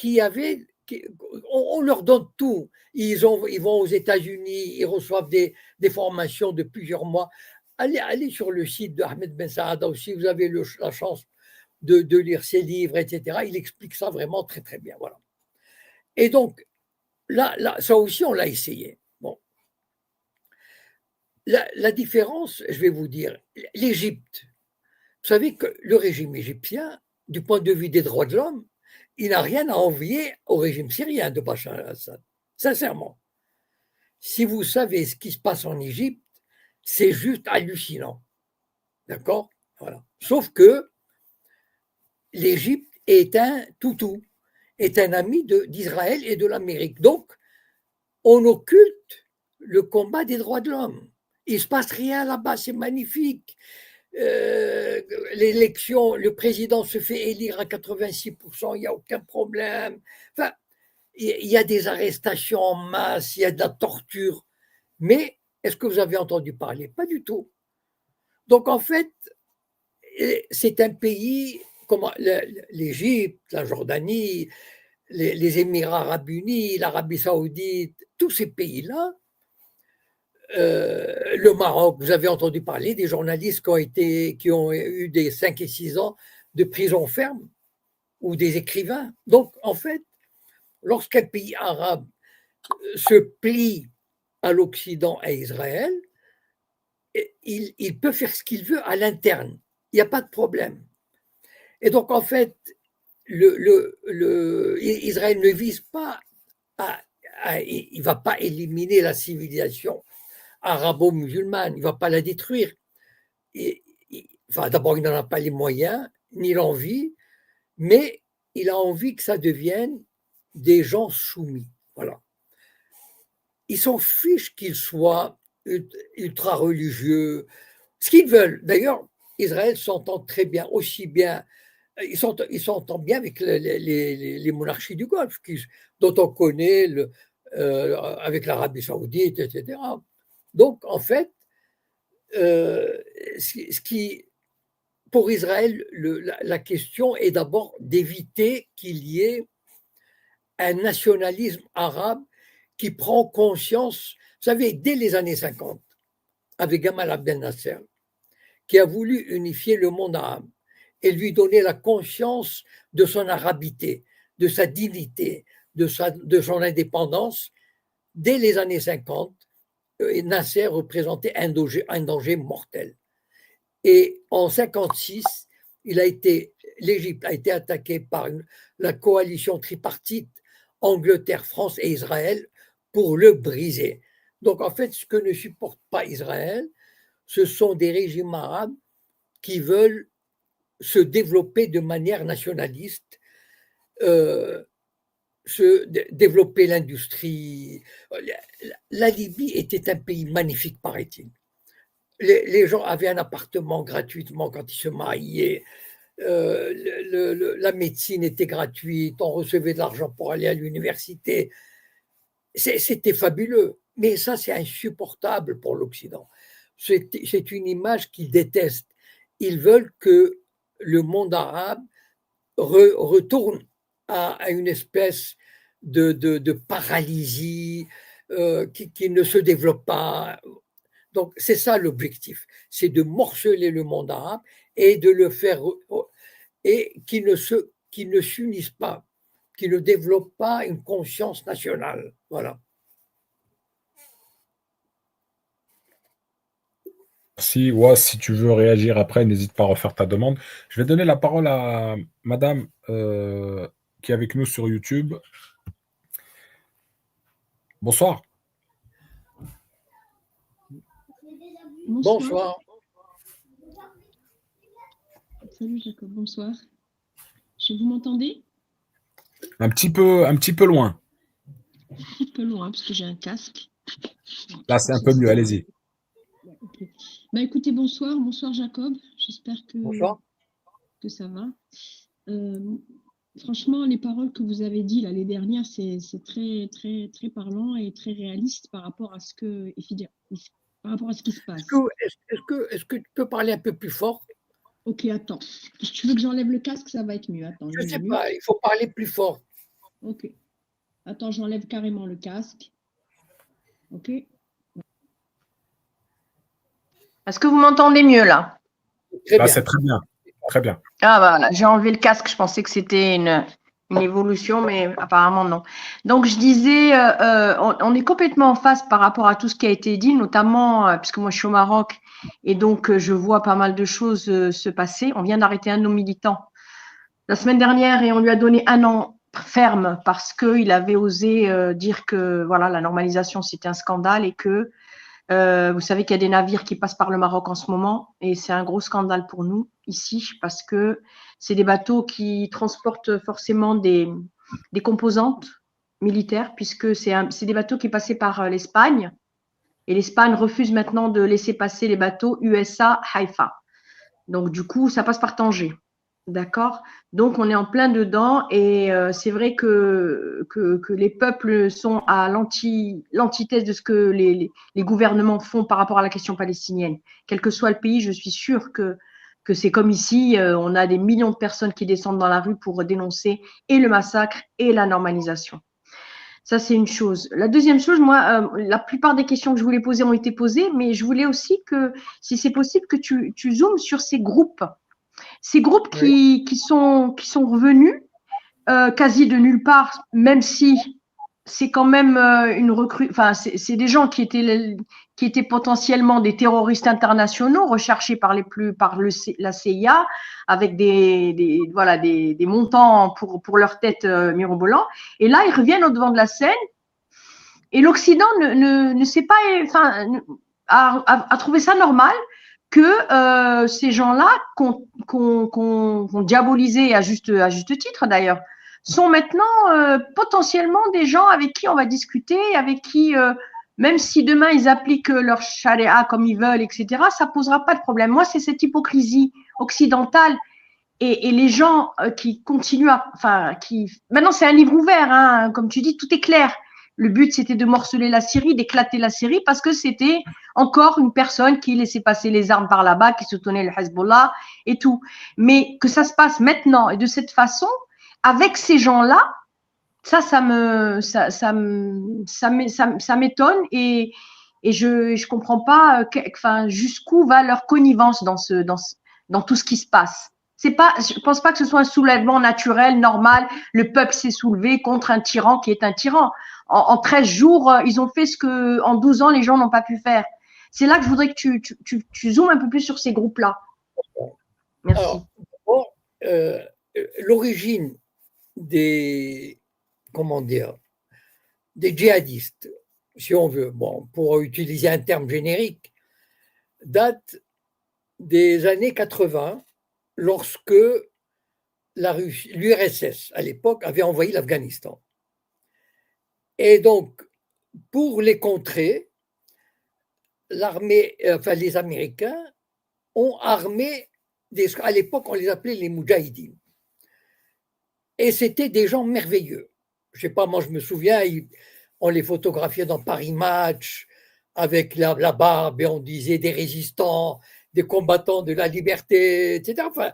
on leur donne tout. Ils vont aux États-Unis, ils reçoivent des formations de plusieurs mois. Allez sur le site de Ahmed Ben Saada aussi, vous avez la chance de lire ses livres, etc. Il explique ça vraiment très, très bien. Voilà. Et donc, là, ça aussi, on l'a essayé. Bon. La différence, je vais vous dire, l'Égypte, vous savez que le régime égyptien, du point de vue des droits de l'homme, il n'a rien à envier au régime syrien de Bachar al-Assad. Sincèrement. Si vous savez ce qui se passe en Égypte, c'est juste hallucinant. D'accord? Voilà. Sauf que l'Égypte est un toutou, est un ami d'Israël et de l'Amérique. Donc, on occulte le combat des droits de l'homme. Il ne se passe rien là-bas, c'est magnifique. L'élection, le président se fait élire à 86%, il n'y a aucun problème. Enfin, il y a des arrestations en masse, il y a de la torture. Mais est-ce que vous avez entendu parler? Pas du tout. Donc en fait, c'est un pays comme l'Égypte, la Jordanie, les Émirats arabes unis, l'Arabie saoudite, tous ces pays-là, le Maroc, vous avez entendu parler des journalistes qui ont eu des 5 et 6 ans de prison ferme, ou des écrivains. Donc, en fait, lorsqu'un pays arabe se plie à l'Occident, à Israël, il peut faire ce qu'il veut à l'interne. Il n'y a pas de problème. Et donc, en fait, Israël ne vise pas il ne va pas éliminer la civilisation arabo-musulmane, il ne va pas la détruire. Enfin, d'abord, il n'en a pas les moyens, ni l'envie, mais il a envie que ça devienne des gens soumis. Voilà. Ils s'en fichent qu'ils soient ultra religieux, ce qu'ils veulent. D'ailleurs, Israël s'entend très bien, aussi bien, il s'entend bien avec les monarchies du Golfe, dont on connaît avec l'Arabie saoudite, etc. Donc, en fait, pour Israël, la question est d'abord d'éviter qu'il y ait un nationalisme arabe qui prend conscience. Vous savez, dès les années 50, avec Gamal Abdel Nasser, qui a voulu unifier le monde arabe et lui donner la conscience de son arabité, de sa dignité, de son indépendance, dès les années 50, Nasser représentait un danger mortel. Et en 1956, l'Égypte a été attaquée par la coalition tripartite Angleterre, France et Israël pour le briser. Donc en fait, ce que ne supporte pas Israël, ce sont des régimes arabes qui veulent se développer de manière nationaliste, développer l'industrie. La Libye était un pays magnifique, paraît-il. Les gens avaient un appartement gratuitement quand ils se mariaient. La médecine était gratuite, on recevait de l'argent pour aller à l'université. C'était fabuleux. Mais ça, c'est insupportable pour l'Occident. C'est une image qu'ils détestent. Ils veulent que le monde arabe retourne à une espèce de paralysie qui ne se développe pas. Donc, c'est ça l'objectif, c'est de morceler le monde arabe et de le faire, et qui ne s'unissent pas, qui ne développent pas une conscience nationale. Voilà. Merci. Ouais, si tu veux réagir après, n'hésite pas à refaire ta demande. Je vais donner la parole à madame qui est avec nous sur YouTube. Bonsoir. Bonsoir. Salut Jacob, bonsoir. Vous m'entendez? Un petit peu loin. Un petit peu loin parce que j'ai un casque. Là, c'est un peu mieux, allez-y. Okay. Bah, écoutez, bonsoir Jacob. J'espère que ça va. Franchement, les paroles que vous avez dites l'année dernière, c'est très, très, très parlant et très réaliste par rapport à ce que par rapport à ce qui se passe. Est-ce que tu peux parler un peu plus fort? Ok, attends. Si tu veux que j'enlève le casque, ça va être mieux. Attends, je ne sais pas, il faut parler plus fort. Ok. Attends, j'enlève carrément le casque. Ok. Est-ce que vous m'entendez mieux là? Très bien. C'est très bien. Très bien. Ah bah voilà, j'ai enlevé le casque, je pensais que c'était une évolution, mais apparemment non. Donc je disais, on est complètement en phase par rapport à tout ce qui a été dit, notamment puisque moi je suis au Maroc et donc je vois pas mal de choses se passer. On vient d'arrêter un de nos militants la semaine dernière et on lui a donné 1 an ferme parce qu'il avait osé dire que voilà, la normalisation c'était un scandale et que vous savez qu'il y a des navires qui passent par le Maroc en ce moment et c'est un gros scandale pour nous ici parce que c'est des bateaux qui transportent forcément des composantes militaires puisque c'est des bateaux qui passaient par l'Espagne et l'Espagne refuse maintenant de laisser passer les bateaux USA Haïfa. Donc du coup, ça passe par Tanger. D'accord. Donc, on est en plein dedans et c'est vrai que les peuples sont à l'antithèse de ce que les gouvernements font par rapport à la question palestinienne. Quel que soit le pays, je suis sûre que c'est comme ici, on a des millions de personnes qui descendent dans la rue pour dénoncer et le massacre et la normalisation. Ça, c'est une chose. La deuxième chose, moi, la plupart des questions que je voulais poser ont été posées, mais je voulais aussi que, si c'est possible, que tu zoomes sur ces groupes. Ces groupes qui sont revenus quasi de nulle part, même si c'est quand même une recrue. Enfin, c'est des gens qui étaient potentiellement des terroristes internationaux recherchés par la CIA avec des montants pour leur tête mirobolants. Et là, ils reviennent au devant de la scène. Et l'Occident ne sait pas, enfin, a trouvé ça normal que ces gens-là qu'on diabolisé à juste titre d'ailleurs, sont maintenant potentiellement des gens avec qui on va discuter, avec qui, même si demain ils appliquent leur charia comme ils veulent, etc., ça posera pas de problème. Moi, c'est cette hypocrisie occidentale et les gens qui continuent maintenant c'est un livre ouvert, hein, comme tu dis, tout est clair. Le but, c'était de morceler la Syrie, d'éclater la Syrie, parce que c'était encore une personne qui laissait passer les armes par là-bas, qui soutenait le Hezbollah et tout. Mais que ça se passe maintenant et de cette façon, avec ces gens-là, ça m'étonne et je comprends pas jusqu'où va leur connivence dans tout ce qui se passe. Je pense pas que ce soit un soulèvement naturel, normal. Le peuple s'est soulevé contre un tyran qui est un tyran. En 13 jours, ils ont fait ce que, en 12 ans, les gens n'ont pas pu faire. C'est là que je voudrais que tu zoomes un peu plus sur ces groupes-là. Merci. Alors, l'origine des djihadistes, si on veut, pour utiliser un terme générique, date des années 80, lorsque l'URSS, à l'époque, avait envahi l'Afghanistan. Et donc, pour les contrer, les Américains ont armé, à l'époque, on les appelait les Moudjahidines. Et c'était des gens merveilleux. Je ne sais pas, moi je me souviens, on les photographiait dans Paris Match, avec la barbe, et on disait des résistants, des combattants de la liberté, etc. Enfin,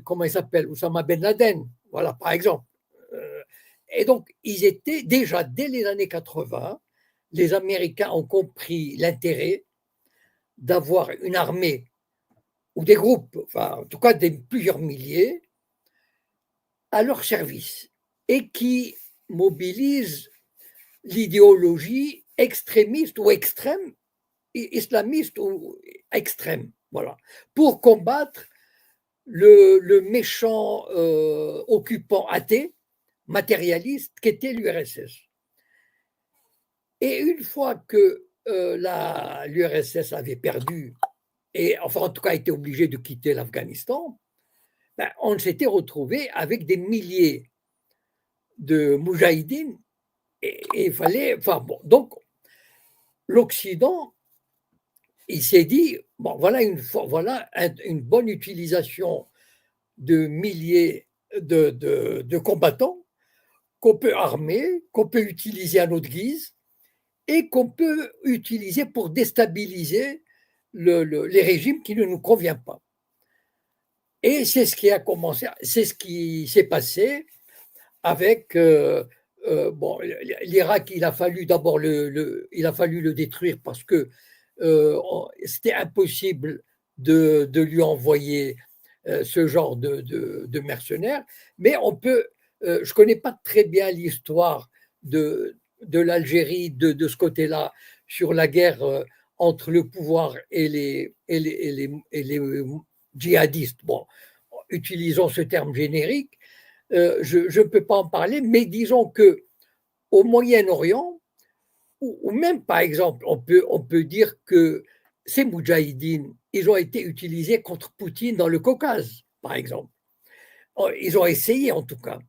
comment il s'appelle, Oussama Ben Laden, voilà, par exemple. Et donc, ils étaient déjà, dès les années 80, les Américains ont compris l'intérêt d'avoir une armée, ou des groupes, enfin, en tout cas plusieurs milliers, à leur service, et qui mobilisent l'idéologie extrémiste ou extrême, islamiste ou extrême, voilà, pour combattre le méchant occupant athée, matérialiste, qu'était l'URSS. Et une fois que l'URSS avait perdu, et enfin en tout cas était obligé de quitter l'Afghanistan, on s'était retrouvé avec des milliers de moudjahidines et il fallait, donc l'Occident, il s'est dit, voilà une bonne utilisation de milliers de combattants qu'on peut armer, qu'on peut utiliser à notre guise et qu'on peut utiliser pour déstabiliser les régimes qui ne nous conviennent pas. Et c'est ce qui a commencé, c'est ce qui s'est passé avec bon, l'Irak. Il a fallu d'abord il a fallu le détruire parce que c'était impossible de lui envoyer ce genre de mercenaires. Mais on peut, je ne connais pas très bien l'histoire de l'Algérie de ce côté-là sur la guerre entre le pouvoir et les djihadistes. Bon, utilisons ce terme générique. Je ne peux pas en parler, mais disons que au Moyen-Orient, ou même par exemple, on peut dire que ces moudjahidines, ils ont été utilisés contre Poutine dans le Caucase, par exemple. Ils ont essayé en tout cas.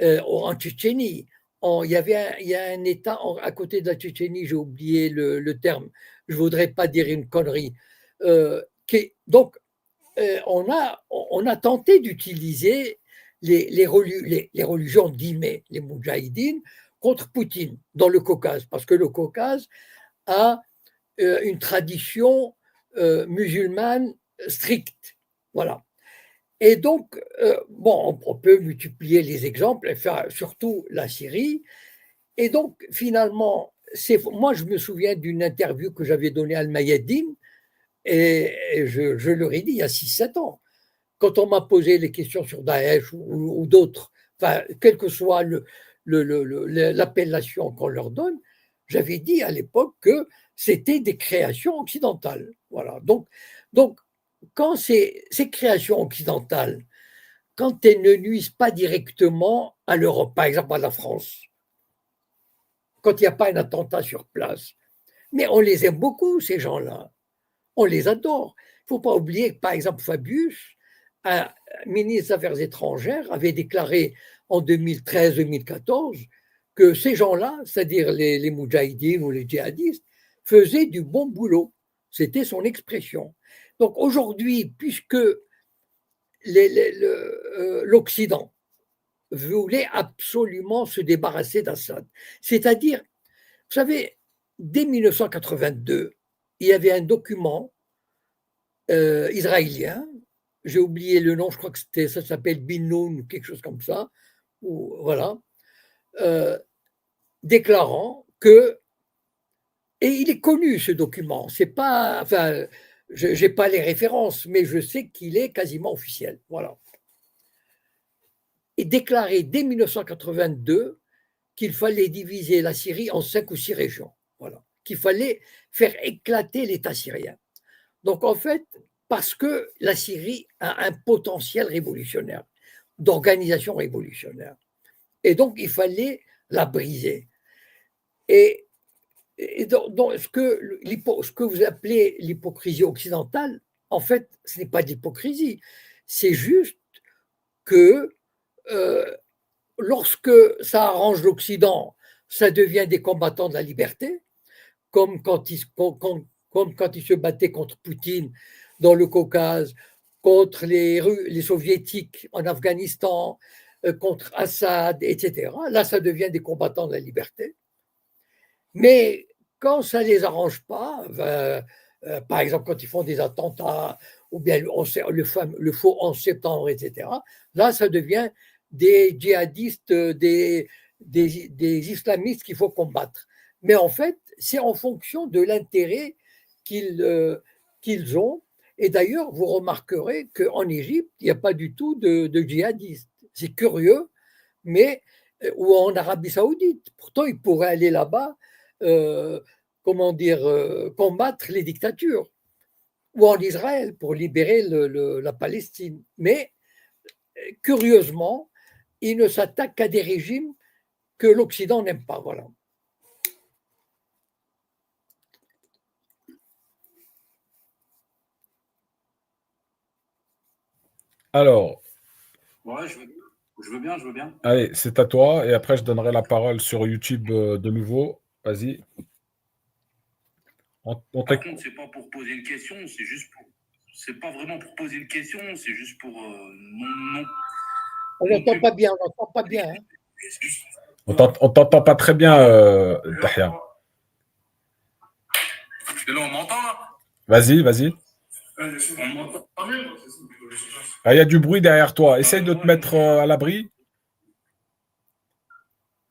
En Tchétchénie, il y a un État à côté de la Tchétchénie, j'ai oublié le terme, je ne voudrais pas dire une connerie. Donc, on a tenté d'utiliser les religions d'Imé, les moudjahidines, contre Poutine dans le Caucase, parce que le Caucase a une tradition musulmane stricte. Voilà. Et donc, bon, on peut multiplier les exemples, surtout la Syrie. Et donc, finalement, moi, je me souviens d'une interview que j'avais donnée à Al-Mayadine, et je leur ai dit il y a 6-7 ans, quand on m'a posé les questions sur Daesh ou d'autres, enfin, quelle que soit l'appellation qu'on leur donne, j'avais dit à l'époque que c'était des créations occidentales. Voilà. Donc quand ces créations occidentales, quand elles ne nuisent pas directement à l'Europe, par exemple à la France, quand il n'y a pas un attentat sur place, mais on les aime beaucoup, ces gens-là. On les adore. Il ne faut pas oublier que, par exemple, Fabius, un ministre des Affaires étrangères, avait déclaré en 2013-2014 que ces gens-là, c'est-à-dire les moudjahidines ou les djihadistes, faisaient du bon boulot. C'était son expression. Donc aujourd'hui, puisque l'Occident voulait absolument se débarrasser d'Assad, c'est-à-dire, vous savez, dès 1982, il y avait un document israélien, j'ai oublié le nom, je crois que ça s'appelle Binoun, quelque chose comme ça, ou voilà, déclarant que, et il est connu ce document, c'est pas, enfin, je n'ai pas les références, mais je sais qu'il est quasiment officiel, voilà. Et déclaré dès 1982 qu'il fallait diviser la Syrie en 5 ou 6 régions, voilà, qu'il fallait faire éclater l'État syrien. Donc en fait, parce que la Syrie a un potentiel révolutionnaire, d'organisation révolutionnaire. Et donc, il fallait la briser. Et donc ce que vous appelez l'hypocrisie occidentale, en fait, ce n'est pas de l'hypocrisie. C'est juste que lorsque ça arrange l'Occident, ça devient des combattants de la liberté, comme quand ils se battaient contre Poutine dans le Caucase, contre les soviétiques en Afghanistan, contre Assad, etc. Là, ça devient des combattants de la liberté. Mais quand ça ne les arrange pas, par exemple quand ils font des attentats, ou bien le faux 11 septembre, etc., là, ça devient des djihadistes, des islamistes qu'il faut combattre. Mais en fait, c'est en fonction de l'intérêt qu'ils ont. Et d'ailleurs, vous remarquerez qu'en Égypte, il n'y a pas du tout de djihadistes. C'est curieux, mais ou en Arabie Saoudite. Pourtant, ils pourraient aller là-bas, combattre les dictatures, ou en Israël pour libérer la Palestine. Mais curieusement, ils ne s'attaquent qu'à des régimes que l'Occident n'aime pas. Voilà. Alors. Ouais, je veux bien. Allez, c'est à toi. Et après, je donnerai la parole sur YouTube de nouveau. Vas-y. Par contre, c'est pas pour poser une question, c'est pas vraiment pour poser une question, c'est juste pour non. On n'entend pas bien, on n'entend pas bien. Hein. On t'entend pas très bien, Tahia. Vas-y, vas-y. Ah, il y a du bruit derrière toi. Essaye de te mettre à l'abri.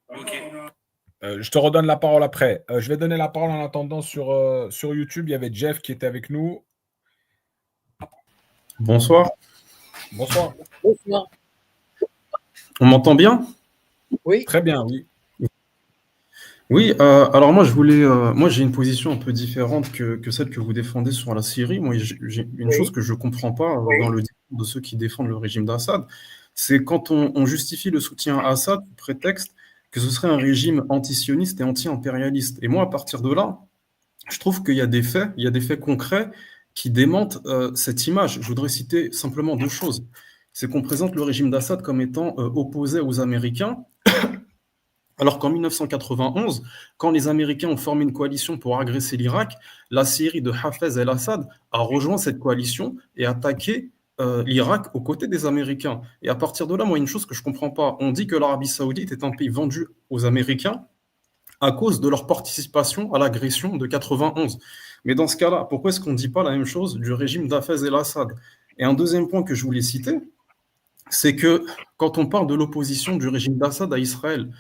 Ok. Je te redonne la parole après. Je vais donner la parole en attendant sur YouTube. Il y avait Jeff qui était avec nous. Bonsoir. Bonsoir. Bonsoir. On m'entend bien? Oui. Très bien, oui. Oui, alors moi moi j'ai une position un peu différente que celle que vous défendez sur la Syrie. Moi, j'ai une chose que je comprends pas dans le discours de ceux qui défendent le régime d'Assad, c'est quand on justifie le soutien à Assad sous prétexte que ce serait un régime antisioniste et anti-impérialiste. Et moi, à partir de là, je trouve qu'il y a des faits concrets qui démentent cette image. Je voudrais citer simplement deux choses. C'est qu'on présente le régime d'Assad comme étant opposé aux Américains, alors qu'en 1991, quand les Américains ont formé une coalition pour agresser l'Irak, la Syrie de Hafez el-Assad a rejoint cette coalition et attaqué l'Irak aux côtés des Américains. Et à partir de là, moi, une chose que je ne comprends pas, on dit que l'Arabie saoudite est un pays vendu aux Américains à cause de leur participation à l'agression de 91. Mais dans ce cas-là, pourquoi est-ce qu'on ne dit pas la même chose du régime d'Hafez el-Assad? Et un deuxième point que je voulais citer, c'est que quand on parle de l'opposition du régime d'Assad à Israël,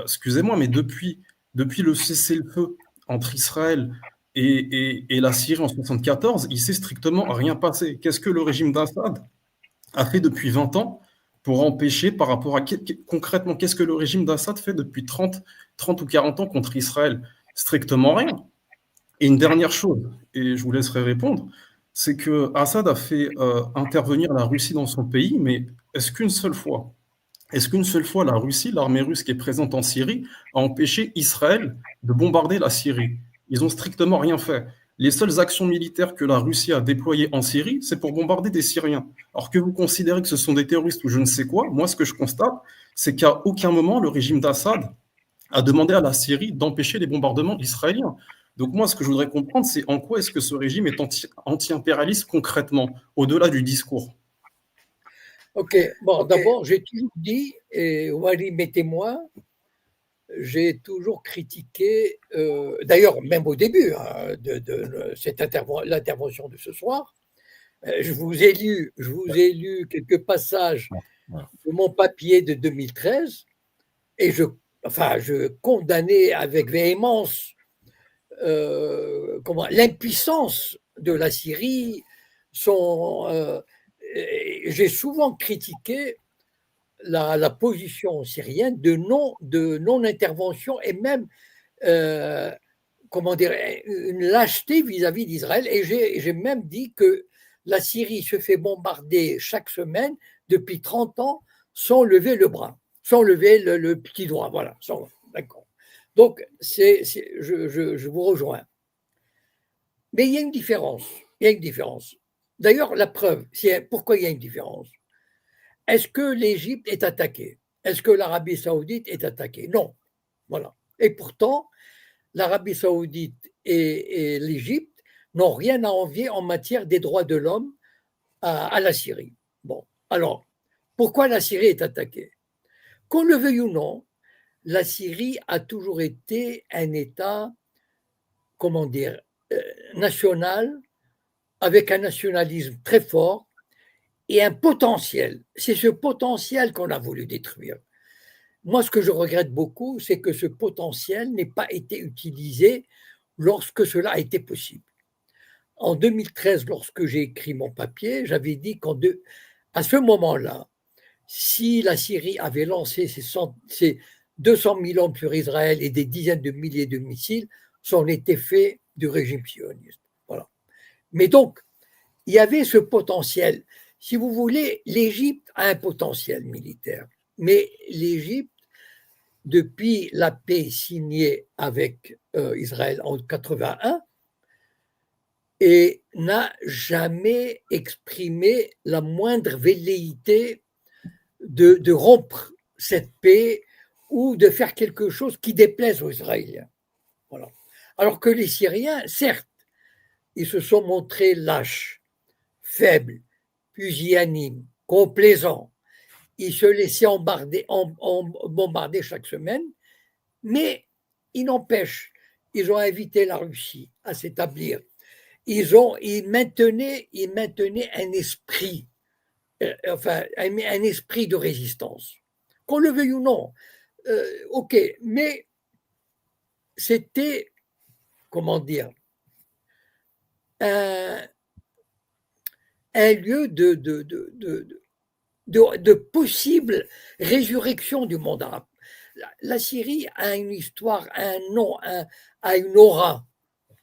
excusez-moi, mais depuis le cessez-le-feu entre Israël et la Syrie en 1974, il s'est strictement rien passé. Qu'est-ce que le régime d'Assad a fait depuis 20 ans pour empêcher par rapport à concrètement, qu'est-ce que le régime d'Assad fait depuis 30 ou 40 ans contre Israël? Strictement rien. Et une dernière chose, et je vous laisserai répondre, c'est que Assad a fait intervenir la Russie dans son pays, mais est-ce qu'une seule fois la Russie, l'armée russe qui est présente en Syrie, a empêché Israël de bombarder la Syrie? Ils n'ont strictement rien fait. Les seules actions militaires que la Russie a déployées en Syrie, c'est pour bombarder des Syriens. Alors que vous considérez que ce sont des terroristes ou je ne sais quoi, moi ce que je constate, c'est qu'à aucun moment le régime d'Assad a demandé à la Syrie d'empêcher les bombardements israéliens. Donc moi ce que je voudrais comprendre, c'est en quoi est-ce que ce régime est anti-impérialiste concrètement, au-delà du discours. Ok, bon, d'abord, j'ai toujours dit, et Wally m'est témoin, j'ai toujours critiqué, d'ailleurs, même au début de l'intervention de ce soir, je vous ai lu quelques passages de mon papier de 2013 et je condamnais avec véhémence l'impuissance de la Syrie. J'ai souvent critiqué la position syrienne de non-intervention et même une lâcheté vis-à-vis d'Israël. Et j'ai même dit que la Syrie se fait bombarder chaque semaine depuis 30 ans sans lever le bras, sans lever le petit doigt. Voilà, d'accord. Donc, je vous rejoins. Mais il y a une différence. D'ailleurs, la preuve, pourquoi il y a une différence? Est-ce que l'Égypte est attaquée? Est-ce que l'Arabie saoudite est attaquée? Non. Voilà. Et pourtant, l'Arabie saoudite et l'Égypte n'ont rien à envier en matière des droits de l'homme à la Syrie. Bon, alors, pourquoi la Syrie est attaquée? Qu'on le veuille ou non, la Syrie a toujours été un État, national, avec un nationalisme très fort et un potentiel. C'est ce potentiel qu'on a voulu détruire. Moi, ce que je regrette beaucoup, c'est que ce potentiel n'ait pas été utilisé lorsque cela a été possible. En 2013, lorsque j'ai écrit mon papier, j'avais dit qu'à ce moment-là, si la Syrie avait lancé ses 200 000 hommes sur Israël et des dizaines de milliers de missiles, c'en était fait du régime sioniste. Voilà. Mais donc, il y avait ce potentiel. Si vous voulez, l'Égypte a un potentiel militaire, mais l'Égypte, depuis la paix signée avec Israël en 1981, et n'a jamais exprimé la moindre velléité de rompre cette paix ou de faire quelque chose qui déplaise aux Israéliens. Voilà. Alors que les Syriens, certes, ils se sont montrés lâches, faibles, pusillanimes, complaisants. Ils se laissaient bombarder chaque semaine, mais il n'empêche, ils ont invité la Russie à s'établir. ils maintenaient un esprit, un esprit de résistance. Qu'on le veuille ou non. Ok, mais c'était, comment dire, un lieu de possible résurrection du monde arabe. La Syrie a une histoire, un nom, a une aura.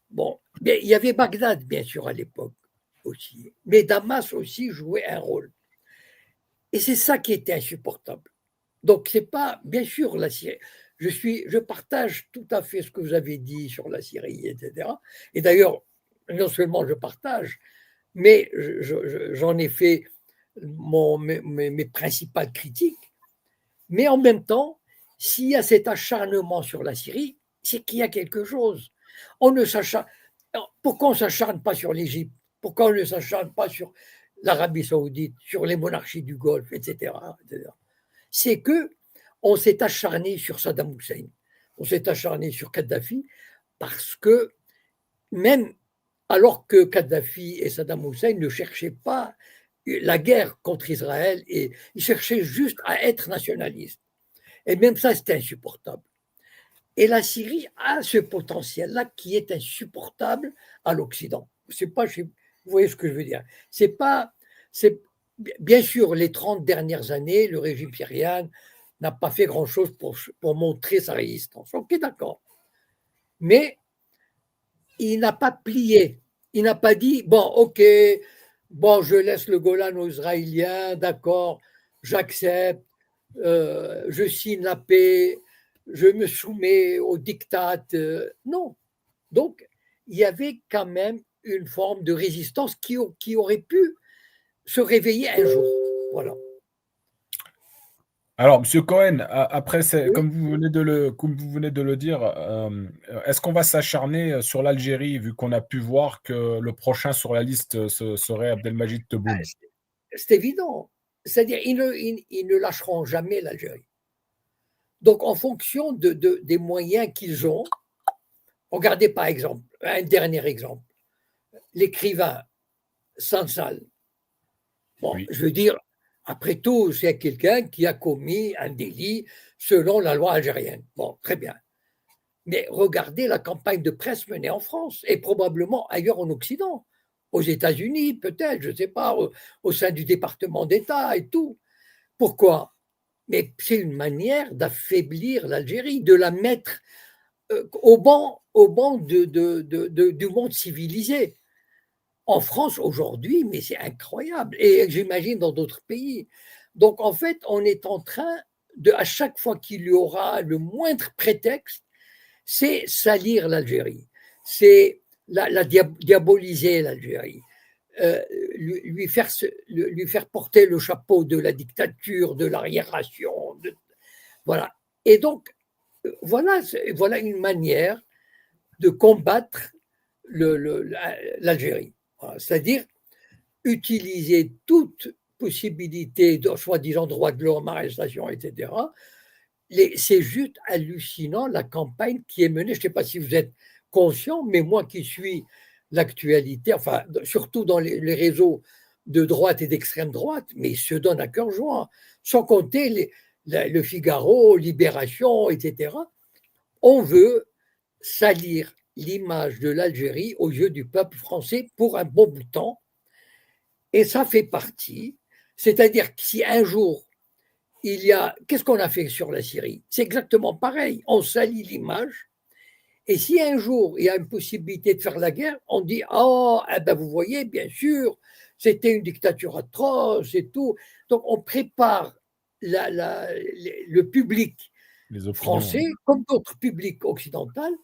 Bon, mais il y avait Bagdad, bien sûr, à l'époque aussi. Mais Damas aussi jouait un rôle. Et c'est ça qui était insupportable. Donc, c'est pas, bien sûr, la Syrie. Je partage tout à fait ce que vous avez dit sur la Syrie, etc. Et d'ailleurs, non seulement je partage, mais j'en ai fait mes principales critiques. Mais en même temps, s'il y a cet acharnement sur la Syrie, c'est qu'il y a quelque chose. Pourquoi on ne s'acharne pas sur l'Égypte? Pourquoi on ne s'acharne pas sur l'Arabie Saoudite, sur les monarchies du Golfe, etc. C'est que on s'est acharné sur Saddam Hussein, on s'est acharné sur Kadhafi, parce que même alors que Kadhafi et Saddam Hussein ne cherchaient pas la guerre contre Israël, et ils cherchaient juste à être nationalistes. Et même ça, c'était insupportable. Et la Syrie a ce potentiel-là qui est insupportable à l'Occident. C'est pas, vous voyez ce que je veux dire. Bien sûr, les 30 dernières années, le régime syrien n'a pas fait grand-chose pour montrer sa résistance. Ok, d'accord. Mais il n'a pas plié. Il n'a pas dit, bon, ok, bon, je laisse le Golan aux Israéliens, d'accord, j'accepte, je signe la paix, je me soumets au diktat. Non. Donc, il y avait quand même une forme de résistance qui aurait pu se réveiller un jour. Voilà. Alors, M. Cohen, après, comme vous venez de le dire, est-ce qu'on va s'acharner sur l'Algérie, vu qu'on a pu voir que le prochain sur la liste serait Abdelmajid Tebboune? C'est évident. C'est-à-dire, ils ne lâcheront jamais l'Algérie. Donc, en fonction des moyens qu'ils ont, regardez par exemple, un dernier exemple, l'écrivain Sansal. Bon, oui. Je veux dire, après tout, c'est quelqu'un qui a commis un délit selon la loi algérienne. Bon, très bien. Mais regardez la campagne de presse menée en France et probablement ailleurs en Occident, aux États-Unis peut-être, je ne sais pas, au sein du département d'État et tout. Pourquoi? Mais c'est une manière d'affaiblir l'Algérie, de la mettre au banc du monde civilisé. En France aujourd'hui, mais c'est incroyable, et j'imagine dans d'autres pays. Donc en fait, on est en train à chaque fois qu'il y aura le moindre prétexte, c'est salir l'Algérie, c'est la diaboliser l'Algérie, lui faire porter le chapeau de la dictature, de l'arriération, voilà. Et donc voilà une manière de combattre l'Algérie. C'est-à-dire utiliser toute possibilité de soi-disant droits de l'homme, arrestation, etc. C'est juste hallucinant la campagne qui est menée. Je ne sais pas si vous êtes conscient, mais moi qui suis l'actualité, enfin surtout dans les réseaux de droite et d'extrême droite, mais ils se donnent à cœur joie, sans compter le Figaro, Libération, etc. On veut salir l'image de l'Algérie aux yeux du peuple français pour un bon bout de temps. Et ça fait partie, c'est-à-dire que si un jour, qu'est-ce qu'on a fait sur la Syrie? C'est exactement pareil, on salit l'image. Et si un jour, il y a une possibilité de faire la guerre, on dit, oh, eh ben vous voyez, bien sûr, c'était une dictature atroce et tout. Donc, on prépare le public français, comme d'autres publics occidentaux,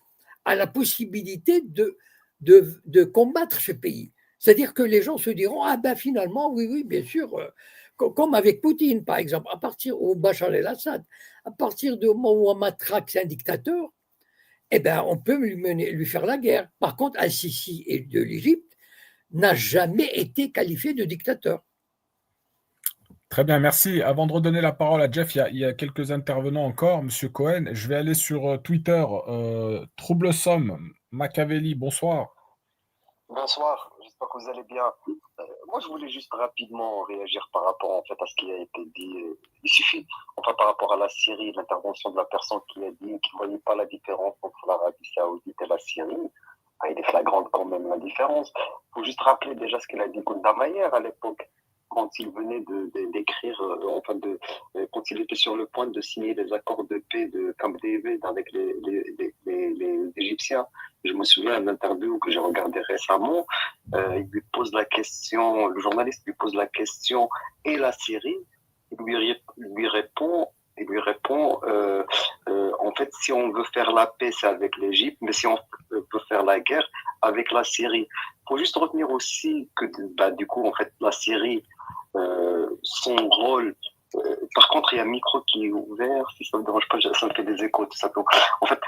à la possibilité de combattre ce pays. C'est-à-dire que les gens se diront, ah ben finalement, oui, bien sûr, comme avec Poutine, par exemple, à partir où Bachar el-Assad, à partir du moment où on matraque un dictateur, eh ben, on peut lui faire la guerre. Par contre, Al-Sisi et de l'Égypte n'a jamais été qualifié de dictateur. Très bien, merci. Avant de redonner la parole à Jeff, il y a quelques intervenants encore. Monsieur Cohen, je vais aller sur Twitter. Troublesome, Machiavelli, bonsoir. Bonsoir, j'espère que vous allez bien. Moi, je voulais juste rapidement réagir par rapport en fait à ce qui a été dit. Il suffit, enfin par rapport à la Syrie, l'intervention de la personne qui a dit qu'il ne voyait pas la différence entre l'Arabie Saoudite et la Syrie. Ah, il est flagrante quand même la différence. Il faut juste rappeler déjà ce qu'il a dit Golda Meir à l'époque, quand il venait d'écrire, quand il était sur le point de signer les accords de paix de Camp David avec les Égyptiens. Je me souviens d'une interview que j'ai regardée récemment. Il lui pose la question, le journaliste lui pose la question, et la Syrie? Il lui répond, en fait, si on veut faire la paix, c'est avec l'Égypte, mais si on veut faire la guerre, avec la Syrie. Il faut juste retenir aussi que, du coup, en fait, la Syrie, son rôle. Par contre, il y a un micro qui est ouvert, si ça ne me dérange pas, ça me fait des échos, tout simplement. En fait,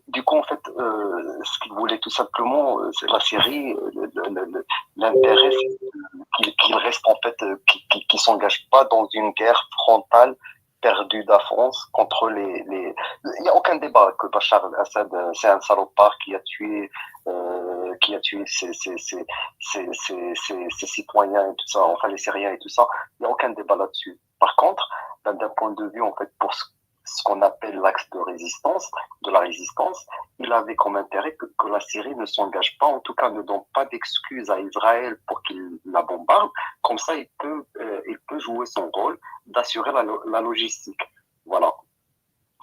du coup, ce qu'il voulait tout simplement, c'est la Syrie, l'intérêt, c'est qu'il reste, en fait, qu'il s'engage pas dans une guerre frontale perdue de la France contre les... Il n'y a aucun débat que Bachar al-Assad, c'est un salopard qui a tué ses citoyens et tout ça, enfin les Syriens et tout ça. Il n'y a aucun débat là-dessus. Par contre, d'un point de vue, en fait, pour ce qu'on appelle l'axe de la résistance, il avait comme intérêt que la Syrie ne s'engage pas, en tout cas ne donne pas d'excuses à Israël pour qu'il la bombarde. Comme ça, il peut jouer son rôle d'assurer la logistique. Voilà.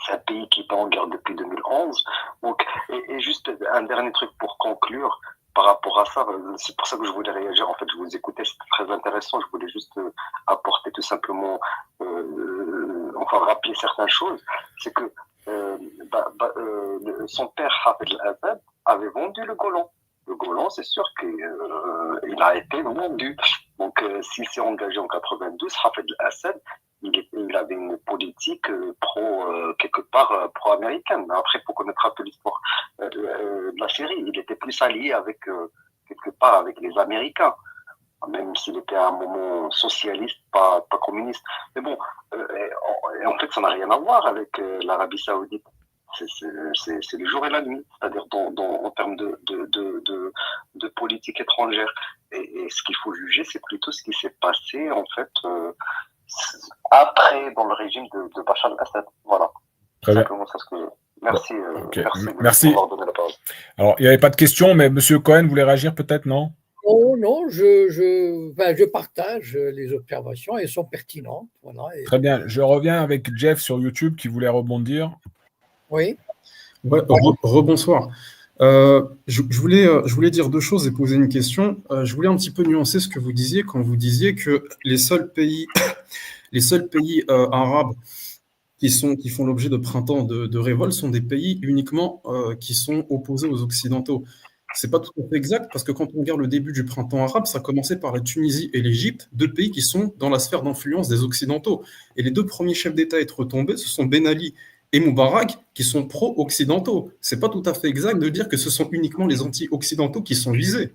C'est un pays qui est en guerre depuis 2011. Donc, et juste un dernier truc pour conclure par rapport à ça, c'est pour ça que je voulais réagir. En fait, je vous écoutais, c'était très intéressant. Je voulais juste apporter tout simplement, rappeler certaines choses. C'est que son père, Hafez al-Assad, avait vendu le Golan. Le Golan, c'est sûr qu'il a été vendu. Donc, s'il s'est engagé en 92, Hafez al-Assad, il avait une politique quelque part pro-américaine. Après, il faut connaître un peu l'histoire de la Syrie. Il était plus allié avec, quelque part, avec les Américains, même s'il était à un moment socialiste, pas communiste. Mais bon, en fait, ça n'a rien à voir avec l'Arabie Saoudite. C'est le jour et la nuit, c'est-à-dire en termes de politique étrangère. Et ce qu'il faut juger, c'est plutôt ce qui s'est passé, en fait, après, dans le régime de Bachar al-Assad. Voilà. Très bien. Ça, ce que... Merci, okay. Merci de m'avoir donné la parole. Alors, il n'y avait pas de questions, mais M. Cohen voulait réagir peut-être, non? Non, je partage les observations, elles sont pertinentes. Voilà, Très bien. Je reviens avec Jeff sur YouTube qui voulait rebondir. Oui. Ouais, rebonsoir. Je voulais dire deux choses et poser une question. Je voulais un petit peu nuancer ce que vous disiez quand vous disiez que les seuls pays arabes qui font l'objet de printemps de révolte sont des pays uniquement qui sont opposés aux Occidentaux. C'est pas tout à fait exact parce que quand on regarde le début du printemps arabe, ça commençait par la Tunisie et l'Égypte, deux pays qui sont dans la sphère d'influence des Occidentaux. Et les deux premiers chefs d'État à être tombés, ce sont Ben Ali et Moubarak qui sont pro-occidentaux. C'est pas tout à fait exact de dire que ce sont uniquement les anti-occidentaux qui sont visés.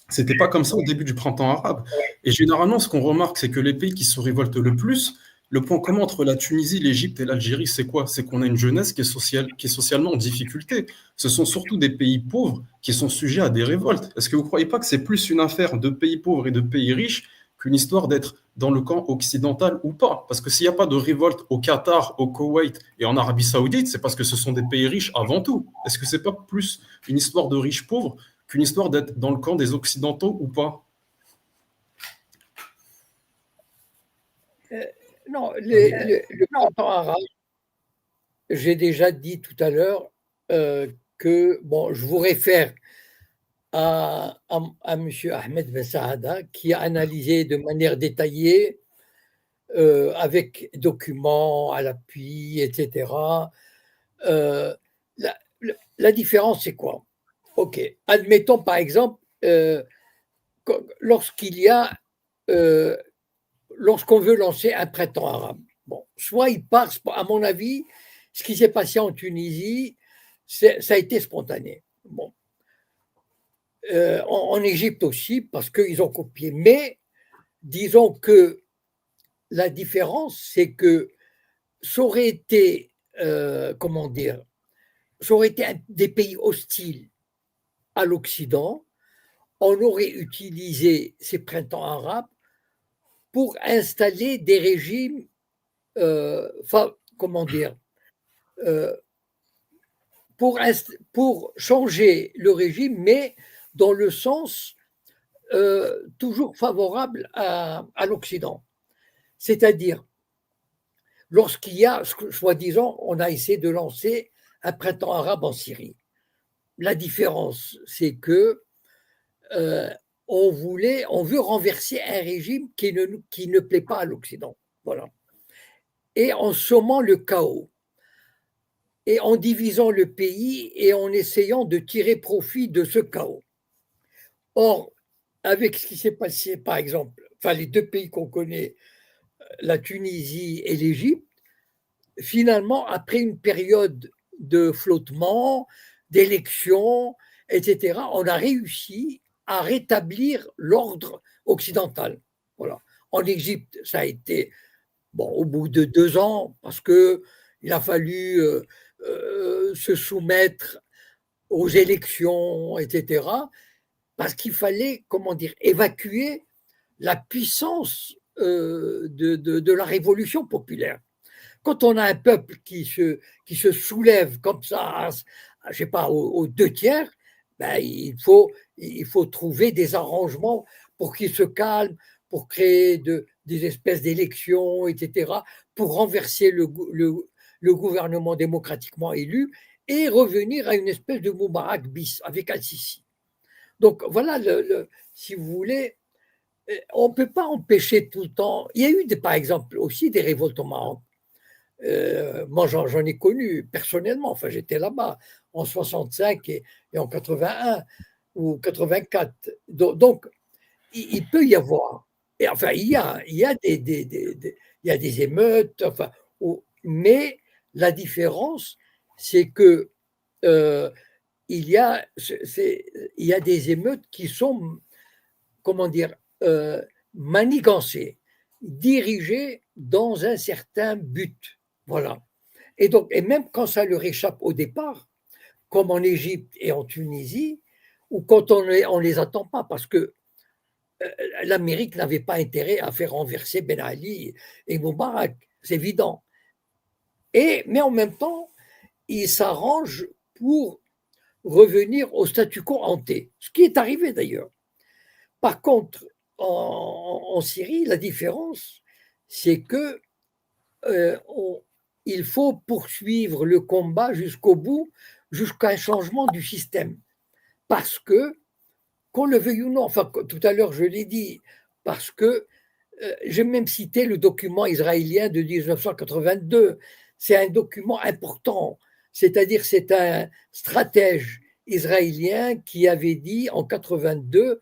C'était pas comme ça au début du printemps arabe. Et généralement, ce qu'on remarque, c'est que les pays qui se révoltent le plus, le point commun entre la Tunisie, l'Égypte et l'Algérie, c'est quoi? C'est qu'on a une jeunesse qui est socialement en difficulté. Ce sont surtout des pays pauvres qui sont sujets à des révoltes. Est-ce que vous ne croyez pas que c'est plus une affaire de pays pauvres et de pays riches qu'une histoire d'être dans le camp occidental ou pas? Parce que s'il n'y a pas de révolte au Qatar, au Koweït et en Arabie Saoudite, c'est parce que ce sont des pays riches avant tout. Est-ce que ce n'est pas plus une histoire de riches pauvres qu'une histoire d'être dans le camp des Occidentaux ou pas? Non, le printemps arabe, j'ai déjà dit tout à l'heure que, bon, je vous réfère à M. Ahmed Ben Saada qui a analysé de manière détaillée avec documents à l'appui, etc. La différence, c'est quoi? Ok, admettons par exemple, lorsqu'on veut lancer un printemps arabe, bon, soit il passe, à mon avis, ce qui s'est passé en Tunisie, ça a été spontané. Bon. En Égypte aussi, parce qu'ils ont copié. Mais disons que la différence, c'est que ça aurait été, des pays hostiles à l'Occident, on aurait utilisé ces printemps arabes pour installer des régimes, comment dire, pour changer le régime, mais dans le sens toujours favorable à l'Occident. C'est-à-dire, lorsqu'il y a, soi-disant, on a essayé de lancer un printemps arabe en Syrie. La différence, c'est que on veut renverser un régime qui ne plaît pas à l'Occident. Voilà. Et en sommant le chaos, et en divisant le pays et en essayant de tirer profit de ce chaos. Or, avec ce qui s'est passé, par exemple, les deux pays qu'on connaît, la Tunisie et l'Égypte, finalement, après une période de flottement, d'élections, etc., on a réussi à rétablir l'ordre occidental. Voilà. En Égypte, ça a été au bout de 2 ans, parce qu'il a fallu se soumettre aux élections, etc., parce qu'il fallait, évacuer la puissance de la révolution populaire. Quand on a un peuple qui se soulève comme ça, je ne sais pas, aux 2/3, il faut trouver des arrangements pour qu'il se calme, pour créer des espèces d'élections, etc., pour renverser le gouvernement démocratiquement élu et revenir à une espèce de Moubarak bis avec Al-Sisi. Donc voilà, si vous voulez, on ne peut pas empêcher tout le temps. Il y a eu, par exemple, aussi des révoltes au Maroc. Moi, j'en ai connu personnellement. Enfin, j'étais là-bas en 65 et en 81 ou 84. Donc, il peut y avoir. Et enfin, il y a des émeutes. Enfin, mais la différence, c'est que il y a des émeutes qui sont, manigancées, dirigées dans un certain but. Voilà. Et même quand ça leur échappe au départ, comme en Égypte et en Tunisie, ou quand on les attend pas, parce que l'Amérique n'avait pas intérêt à faire renverser Ben Ali et Moubarak, c'est évident. Mais en même temps, ils s'arrangent pour revenir au statu quo ante, ce qui est arrivé d'ailleurs. Par contre, en Syrie, la différence, c'est que il faut poursuivre le combat jusqu'au bout, jusqu'à un changement du système. Parce que, qu'on le veuille ou non, enfin, tout à l'heure je l'ai dit, parce que j'ai même cité le document israélien de 1982. C'est un document important, c'est-à-dire c'est un stratège israélien qui avait dit en 82,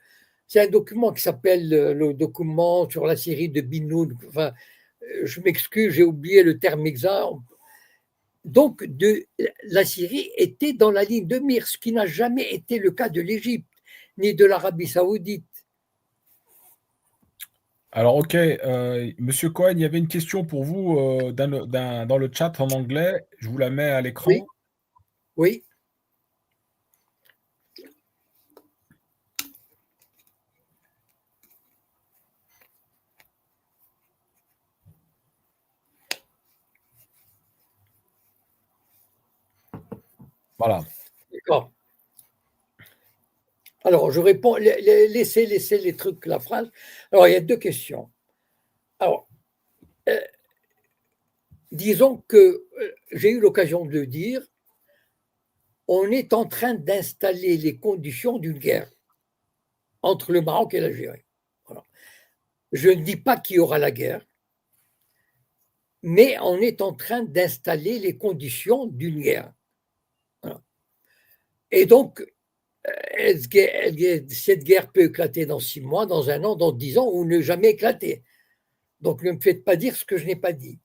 c'est un document qui s'appelle le document sur la Syrie de Bin-Noun. Enfin, je m'excuse, j'ai oublié le terme exact. Donc, la Syrie était dans la ligne de mire, ce qui n'a jamais été le cas de l'Égypte, ni de l'Arabie saoudite. Alors, ok, Monsieur Cohen, il y avait une question pour vous dans le chat en anglais. Je vous la mets à l'écran. Oui. Voilà. D'accord. Alors, je réponds, laissez les trucs, la phrase. Alors, il y a 2 questions. Alors, disons que j'ai eu l'occasion de le dire, on est en train d'installer les conditions d'une guerre entre le Maroc et l'Algérie. Voilà. Je ne dis pas qu'il y aura la guerre, mais on est en train d'installer les conditions d'une guerre. Voilà. Et donc, cette guerre peut éclater dans 6 mois, dans 1 an, dans 10 ans, ou ne jamais éclater. Donc, ne me faites pas dire ce que je n'ai pas dit.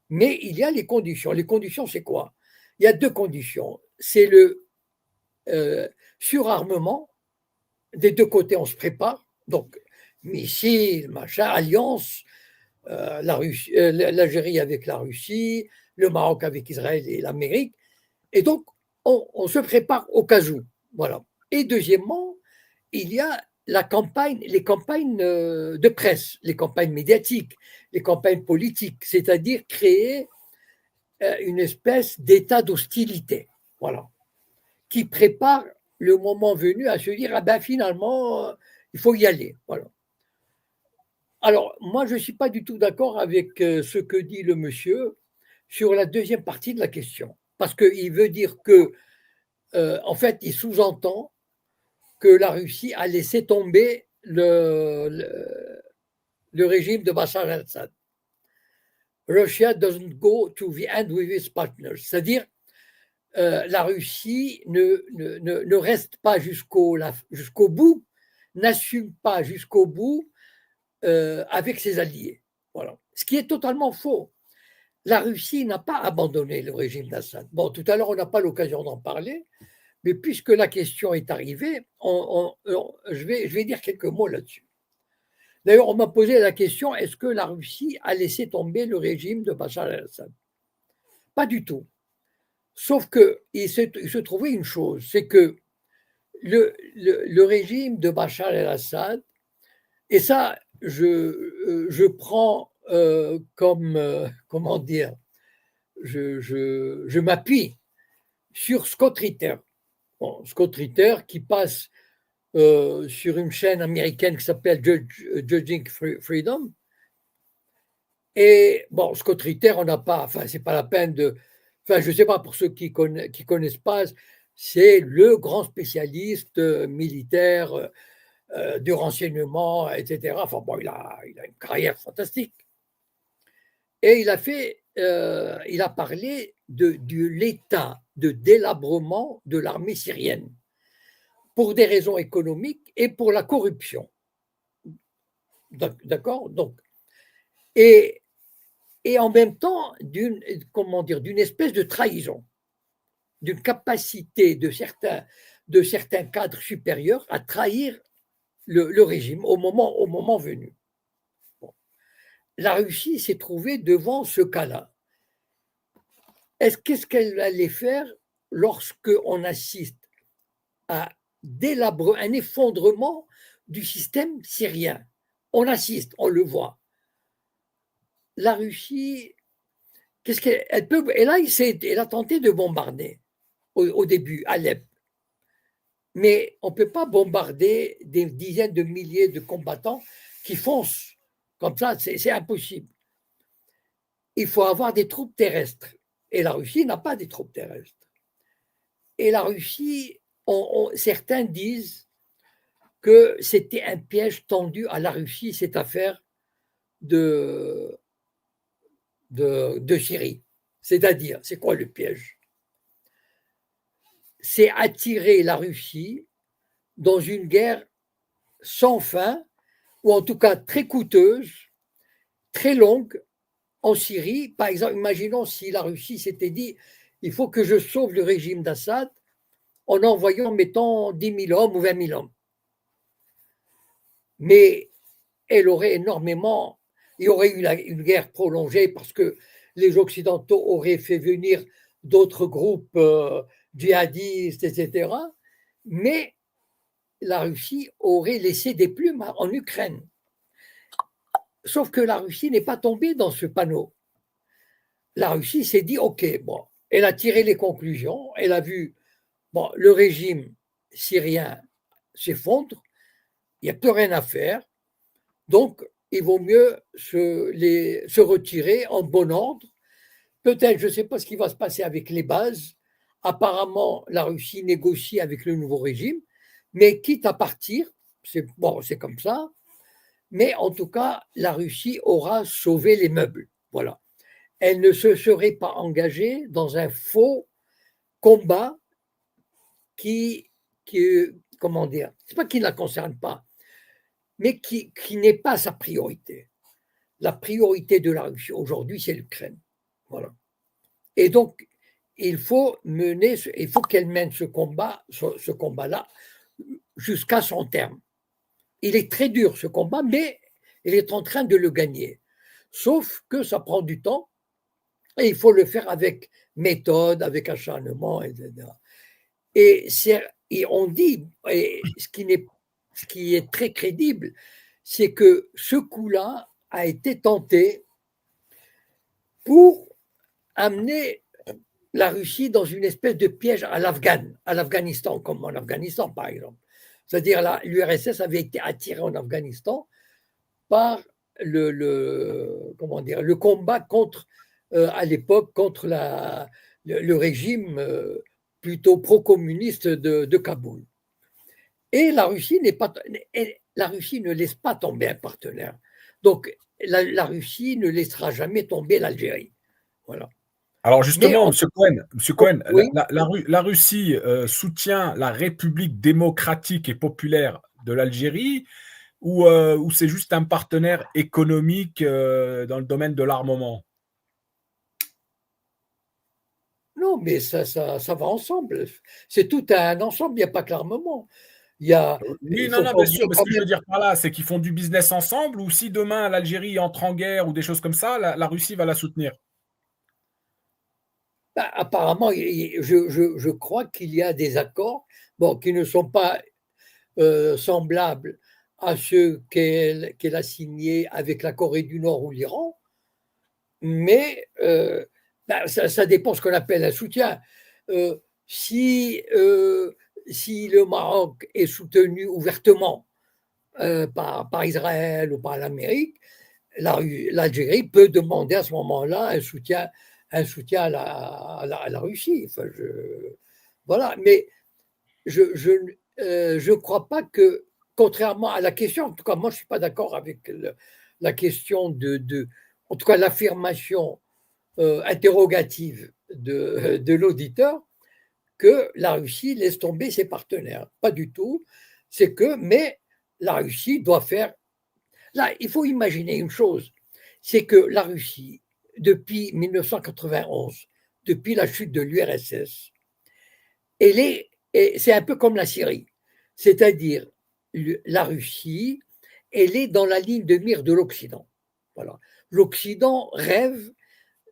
Mais il y a les conditions. Les conditions, c'est quoi? Il y a 2 conditions. C'est le surarmement. Des 2 côtés, on se prépare. Donc, missiles, machin, alliance, l'Algérie avec la Russie, le Maroc avec Israël et l'Amérique. Et donc, on se prépare au cas où. Voilà. Et deuxièmement, il y a les campagnes de presse, les campagnes médiatiques, les campagnes politiques, c'est-à-dire créer une espèce d'état d'hostilité, voilà, qui prépare le moment venu à se dire ah ben finalement il faut y aller, voilà. Alors moi je ne suis pas du tout d'accord avec ce que dit le monsieur sur la deuxième partie de la question, parce qu'il veut dire que en fait il sous-entend que la Russie a laissé tomber le régime de Bachar al-Assad. Russia doesn't go to the end with its partners. C'est-à-dire, la Russie ne reste pas jusqu'au bout, n'assume pas jusqu'au bout avec ses alliés. Voilà. Ce qui est totalement faux. La Russie n'a pas abandonné le régime d'Assad. Bon, tout à l'heure, on n'a pas l'occasion d'en parler, mais puisque la question est arrivée, je vais dire quelques mots là-dessus. D'ailleurs, on m'a posé la question, est-ce que la Russie a laissé tomber le régime de Bachar el-Assad? Pas du tout. Sauf qu'il se trouvait une chose, c'est que le régime de Bachar el-Assad, et ça, je prends comme, comment dire, je m'appuie sur Scott Ritter. Bon, Scott Ritter qui passe sur une chaîne américaine qui s'appelle Judging Freedom. Et bon, Scott Ritter, on n'a pas, enfin, c'est pas la peine de, enfin, je ne sais pas pour ceux qui connaissent pas, c'est le grand spécialiste militaire du renseignement, etc. Enfin bon, il a une carrière fantastique. Et il a parlé de l'état de délabrement de l'armée syrienne pour des raisons économiques et pour la corruption. D'accord? Donc, et en même temps, d'une espèce de trahison, d'une capacité de certains cadres supérieurs à trahir le régime au moment venu. Bon. La Russie s'est trouvée devant ce cas-là. Qu'est-ce qu'elle allait faire lorsqu'on assiste à un effondrement du système syrien? On assiste, on le voit. La Russie, qu'est-ce qu'elle peut? Et là, elle a tenté de bombarder au début Alep. Mais on ne peut pas bombarder des dizaines de milliers de combattants qui foncent comme ça, c'est impossible. Il faut avoir des troupes terrestres. Et la Russie n'a pas des troupes terrestres. Et la Russie, certains disent que c'était un piège tendu à la Russie, cette affaire de Syrie. C'est-à-dire, c'est quoi le piège? C'est attirer la Russie dans une guerre sans fin, ou en tout cas très coûteuse, très longue, en Syrie. Par exemple, imaginons si la Russie s'était dit il faut que je sauve le régime d'Assad en envoyant, mettons, 10 000 hommes ou 20 000 hommes. Mais elle aurait énormément, il y aurait eu une guerre prolongée parce que les Occidentaux auraient fait venir d'autres groupes djihadistes, etc. Mais la Russie aurait laissé des plumes en Ukraine. Sauf que la Russie n'est pas tombée dans ce panneau. La Russie s'est dit, OK, bon, elle a tiré les conclusions, elle a vu, bon, le régime syrien s'effondre, il n'y a plus rien à faire, donc il vaut mieux se retirer en bon ordre. Peut-être, je ne sais pas ce qui va se passer avec les bases, apparemment la Russie négocie avec le nouveau régime, mais quitte à partir, c'est comme ça, mais en tout cas, la Russie aura sauvé les meubles. Voilà. Elle ne se serait pas engagée dans un faux combat qui comment dire, c'est pas qui ne la concerne pas, mais qui n'est pas sa priorité. La priorité de la Russie aujourd'hui, c'est l'Ukraine. Voilà. Et donc, il faut qu'elle mène ce combat-là jusqu'à son terme. Il est très dur ce combat, mais elle est en train de le gagner. Sauf que ça prend du temps et il faut le faire avec méthode, avec acharnement, etc. Et on dit, et ce qui n'est ce qui est très crédible, c'est que ce coup-là a été tenté pour amener la Russie dans une espèce de piège à l'Afghanistan, comme en Afghanistan par exemple. C'est-à-dire l'URSS avait été attirée en Afghanistan par le combat contre, à l'époque, contre le régime plutôt pro-communiste de Kaboul. Et la Russie ne laisse pas tomber un partenaire. Donc, la Russie ne laissera jamais tomber l'Algérie. Voilà. Alors justement, M. Cohen, oui. la Russie soutient la République démocratique et populaire de l'Algérie ou c'est juste un partenaire économique dans le domaine de l'armement? Non, mais ça va ensemble. C'est tout un ensemble, il n'y a pas que l'armement. Oui, non, bien sûr, mais ce que je veux dire par là, c'est qu'ils font du business ensemble, ou si demain l'Algérie entre en guerre ou des choses comme ça, la Russie va la soutenir. Apparemment, je crois qu'il y a des accords qui ne sont pas semblables à ceux qu'elle a signés avec la Corée du Nord ou l'Iran, mais ça dépend de ce qu'on appelle un soutien. Si le Maroc est soutenu ouvertement par Israël ou par l'Amérique, l'Algérie peut demander à ce moment-là un soutien à la Russie. Enfin, voilà, mais je ne crois pas que, contrairement à la question, en tout cas, moi je ne suis pas d'accord avec la question en tout cas l'affirmation interrogative de l'auditeur, que la Russie laisse tomber ses partenaires. Pas du tout. Mais la Russie doit faire. Là, il faut imaginer une chose, c'est que la Russie, depuis 1991, depuis la chute de l'URSS, c'est un peu comme la Syrie, c'est-à-dire la Russie, elle est dans la ligne de mire de l'Occident. Voilà. L'Occident rêve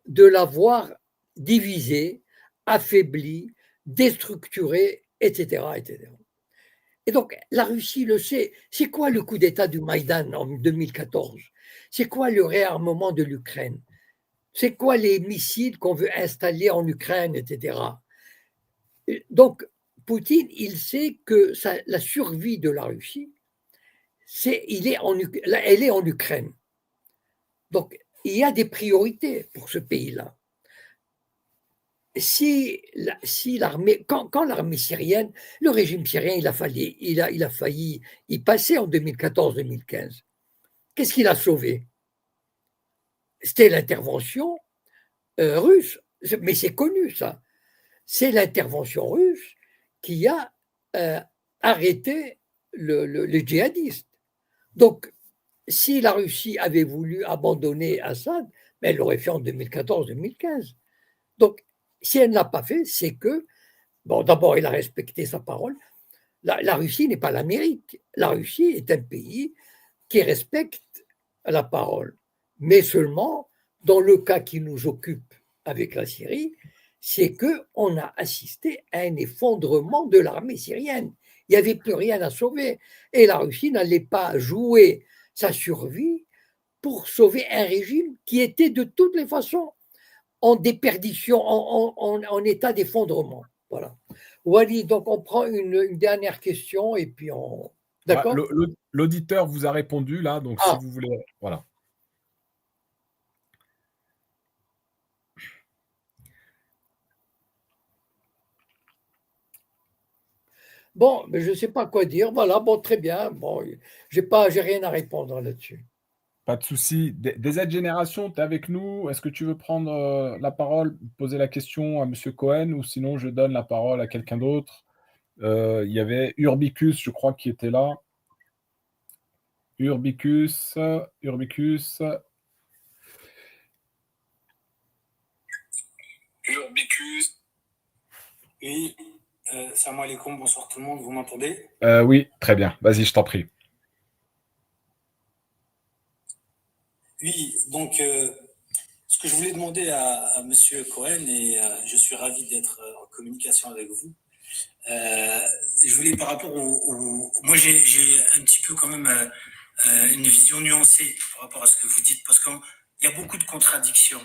de l'avoir divisée, affaiblie, déstructurée, etc., etc. Et donc, la Russie le sait. C'est quoi le coup d'État du Maïdan en 2014? C'est quoi le réarmement de l'Ukraine? C'est quoi les missiles qu'on veut installer en Ukraine, etc. Donc, Poutine, il sait que la survie de la Russie, elle est en Ukraine. Donc, il y a des priorités pour ce pays-là. Si l'armée, quand l'armée syrienne, le régime syrien, il a failli y passer en 2014-2015. Qu'est-ce qu'il a sauvé? C'était l'intervention russe. Mais c'est connu, ça. C'est l'intervention russe qui a arrêté les djihadistes. Donc, si la Russie avait voulu abandonner Assad, elle l'aurait fait en 2014-2015. Donc, si elle ne l'a pas fait, c'est que, d'abord, elle a respecté sa parole. La Russie n'est pas l'Amérique. La Russie est un pays qui respecte la parole. Mais seulement, dans le cas qui nous occupe avec la Syrie, c'est qu'on a assisté à un effondrement de l'armée syrienne. Il n'y avait plus rien à sauver. Et la Russie n'allait pas jouer sa survie pour sauver un régime qui était de toutes les façons en déperdition, en état d'effondrement. Voilà. Wally, donc on prend une dernière question et puis on. D'accord. L'auditeur vous a répondu là, donc si vous voulez. Voilà. Bon, mais je ne sais pas quoi dire. Voilà, bon, très bien. Bon, j'ai rien à répondre là-dessus. Pas de souci. Des aides génération, tu es avec nous? Est-ce que tu veux prendre la parole, poser la question à M. Cohen, ou sinon je donne la parole à quelqu'un d'autre? Il y avait Urbicus, je crois, qui était là. Urbicus. Oui, salam alaikum, bonsoir tout le monde, vous m'entendez? Oui, très bien. Vas-y, je t'en prie. Oui, donc ce que je voulais demander à M. Cohen, et je suis ravi d'être en communication avec vous, Je voulais par rapport moi, j'ai un petit peu quand même une vision nuancée par rapport à ce que vous dites, parce qu'il y a beaucoup de contradictions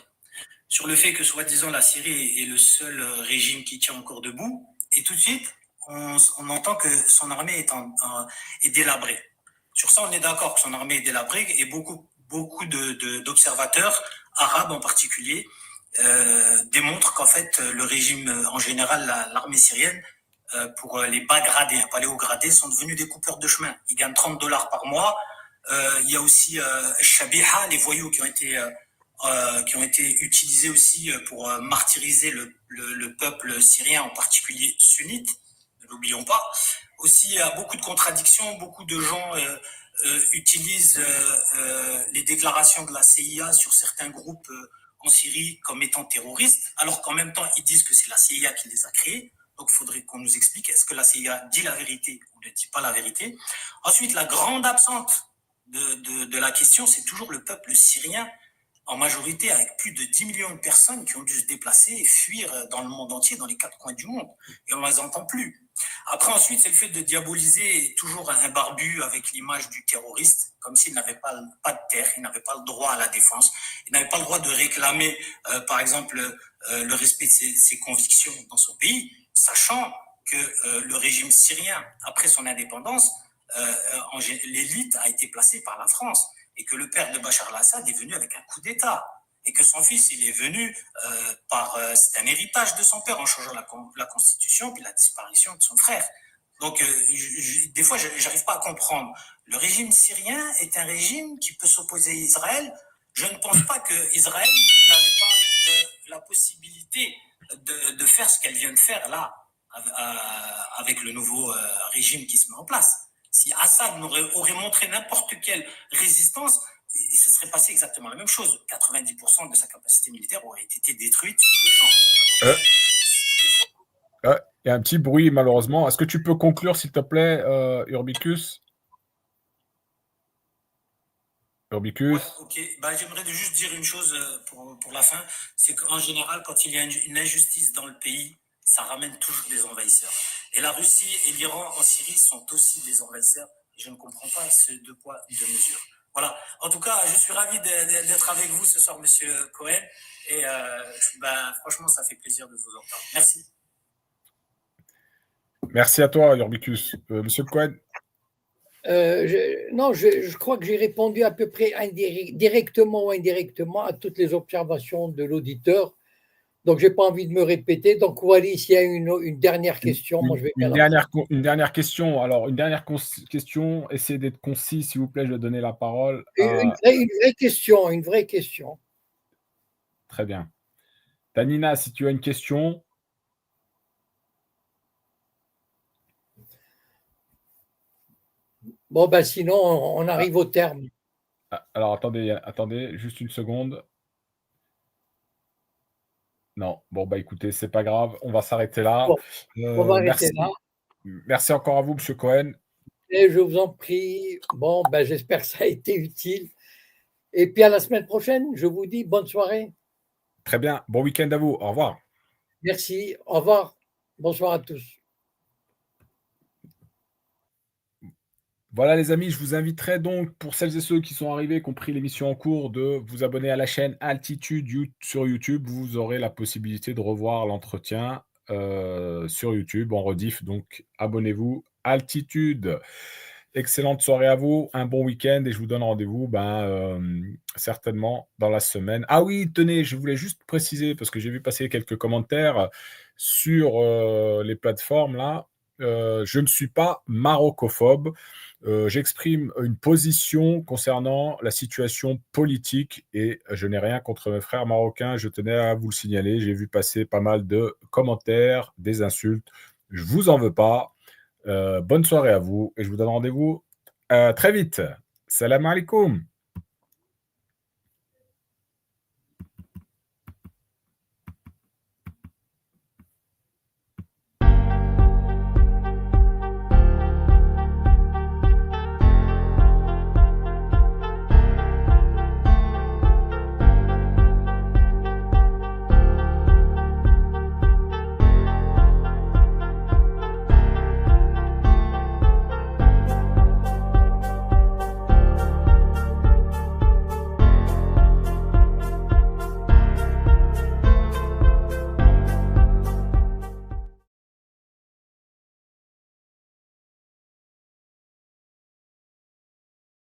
sur le fait que, soi-disant, la Syrie est le seul régime qui tient encore debout, et tout de suite, on entend que son armée est délabrée. Sur ça, on est d'accord que son armée est délabrée, et beaucoup d'observateurs, arabes en particulier, démontrent qu'en fait, le régime, en général, l'armée syrienne, pour les bas gradés, pas les hauts gradés, sont devenus des coupeurs de chemin. Ils gagnent $30 par mois. Il y a aussi Shabiha, les voyous qui ont été utilisés aussi pour martyriser le peuple syrien, en particulier sunnite, ne l'oublions pas. Aussi, il y a beaucoup de contradictions, beaucoup de gens utilisent les déclarations de la CIA sur certains groupes en Syrie comme étant terroristes, alors qu'en même temps, ils disent que c'est la CIA qui les a créés. Donc, il faudrait qu'on nous explique, est-ce que la CIA dit la vérité ou ne dit pas la vérité? Ensuite, la grande absente de la question, c'est toujours le peuple syrien, en majorité avec plus de 10 millions de personnes qui ont dû se déplacer et fuir dans le monde entier, dans les 4 coins du monde. Et on ne les entend plus. Après, ensuite, c'est le fait de diaboliser toujours un barbu avec l'image du terroriste, comme s'il n'avait pas de terre, il n'avait pas le droit à la défense, il n'avait pas le droit de réclamer, par exemple, le respect de ses convictions dans son pays, sachant que le régime syrien, après son indépendance, l'élite a été placée par la France, et que le père de Bachar al-Assad est venu avec un coup d'État, et que son fils, il est venu c'est un héritage de son père en changeant la constitution, puis la disparition de son frère. Donc, des fois, je n'arrive pas à comprendre. Le régime syrien est un régime qui peut s'opposer à Israël. Je ne pense pas qu'Israël n'avait pas la possibilité de faire ce qu'elle vient de faire là, avec le nouveau régime qui se met en place. Si Assad aurait montré n'importe quelle résistance, il se serait passé exactement la même chose. 90% de sa capacité militaire aurait été détruite sur le champ. Il y a un petit bruit, malheureusement. Est-ce que tu peux conclure, s'il te plaît, Urbicus? Ouais, ok. J'aimerais juste dire une chose pour la fin. C'est qu'en général, quand il y a une injustice dans le pays, ça ramène toujours des envahisseurs. Et la Russie et l'Iran en Syrie sont aussi des envahisseurs. Et je ne comprends pas ce deux poids, deux mesures. Voilà. En tout cas, je suis ravi d'être avec vous ce soir, Monsieur Cohen. Et franchement, ça fait plaisir de vous entendre. Merci. Merci à toi, Urbicus. Monsieur Cohen. Je crois que j'ai répondu à peu près directement ou indirectement à toutes les observations de l'auditeur. Donc, je n'ai pas envie de me répéter. Donc, Walid, s'il y a une dernière question, moi, je vais une dernière question. Alors, une dernière question. Essayez d'être concis, s'il vous plaît. Je vais donner la parole. Une vraie question. Très bien. Tanina, si tu as une question. Bon, sinon, on arrive au terme. Alors, attendez, juste une seconde. Non, écoutez, c'est pas grave, on va s'arrêter là. Bon, on va arrêter là. Merci encore à vous, Monsieur Cohen. Et je vous en prie. Bon, j'espère que ça a été utile. Et puis à la semaine prochaine, je vous dis bonne soirée. Très bien, bon week-end à vous, au revoir. Merci, au revoir, bonsoir à tous. Voilà les amis, je vous inviterai donc, pour celles et ceux qui sont arrivés, qui ont pris l'émission en cours, de vous abonner à la chaîne Altitude sur YouTube. Vous aurez la possibilité de revoir l'entretien sur YouTube en rediff. Donc abonnez-vous, Altitude. Excellente soirée à vous, un bon week-end et je vous donne rendez-vous certainement dans la semaine. Ah oui, tenez, je voulais juste préciser, parce que j'ai vu passer quelques commentaires sur les plateformes là. Je ne suis pas marocophobe. J'exprime une position concernant la situation politique et je n'ai rien contre mes frères marocains. Je tenais à vous le signaler. J'ai vu passer pas mal de commentaires, des insultes. Je ne vous en veux pas. Bonne soirée à vous et je vous donne rendez-vous très vite. Salam alaikum.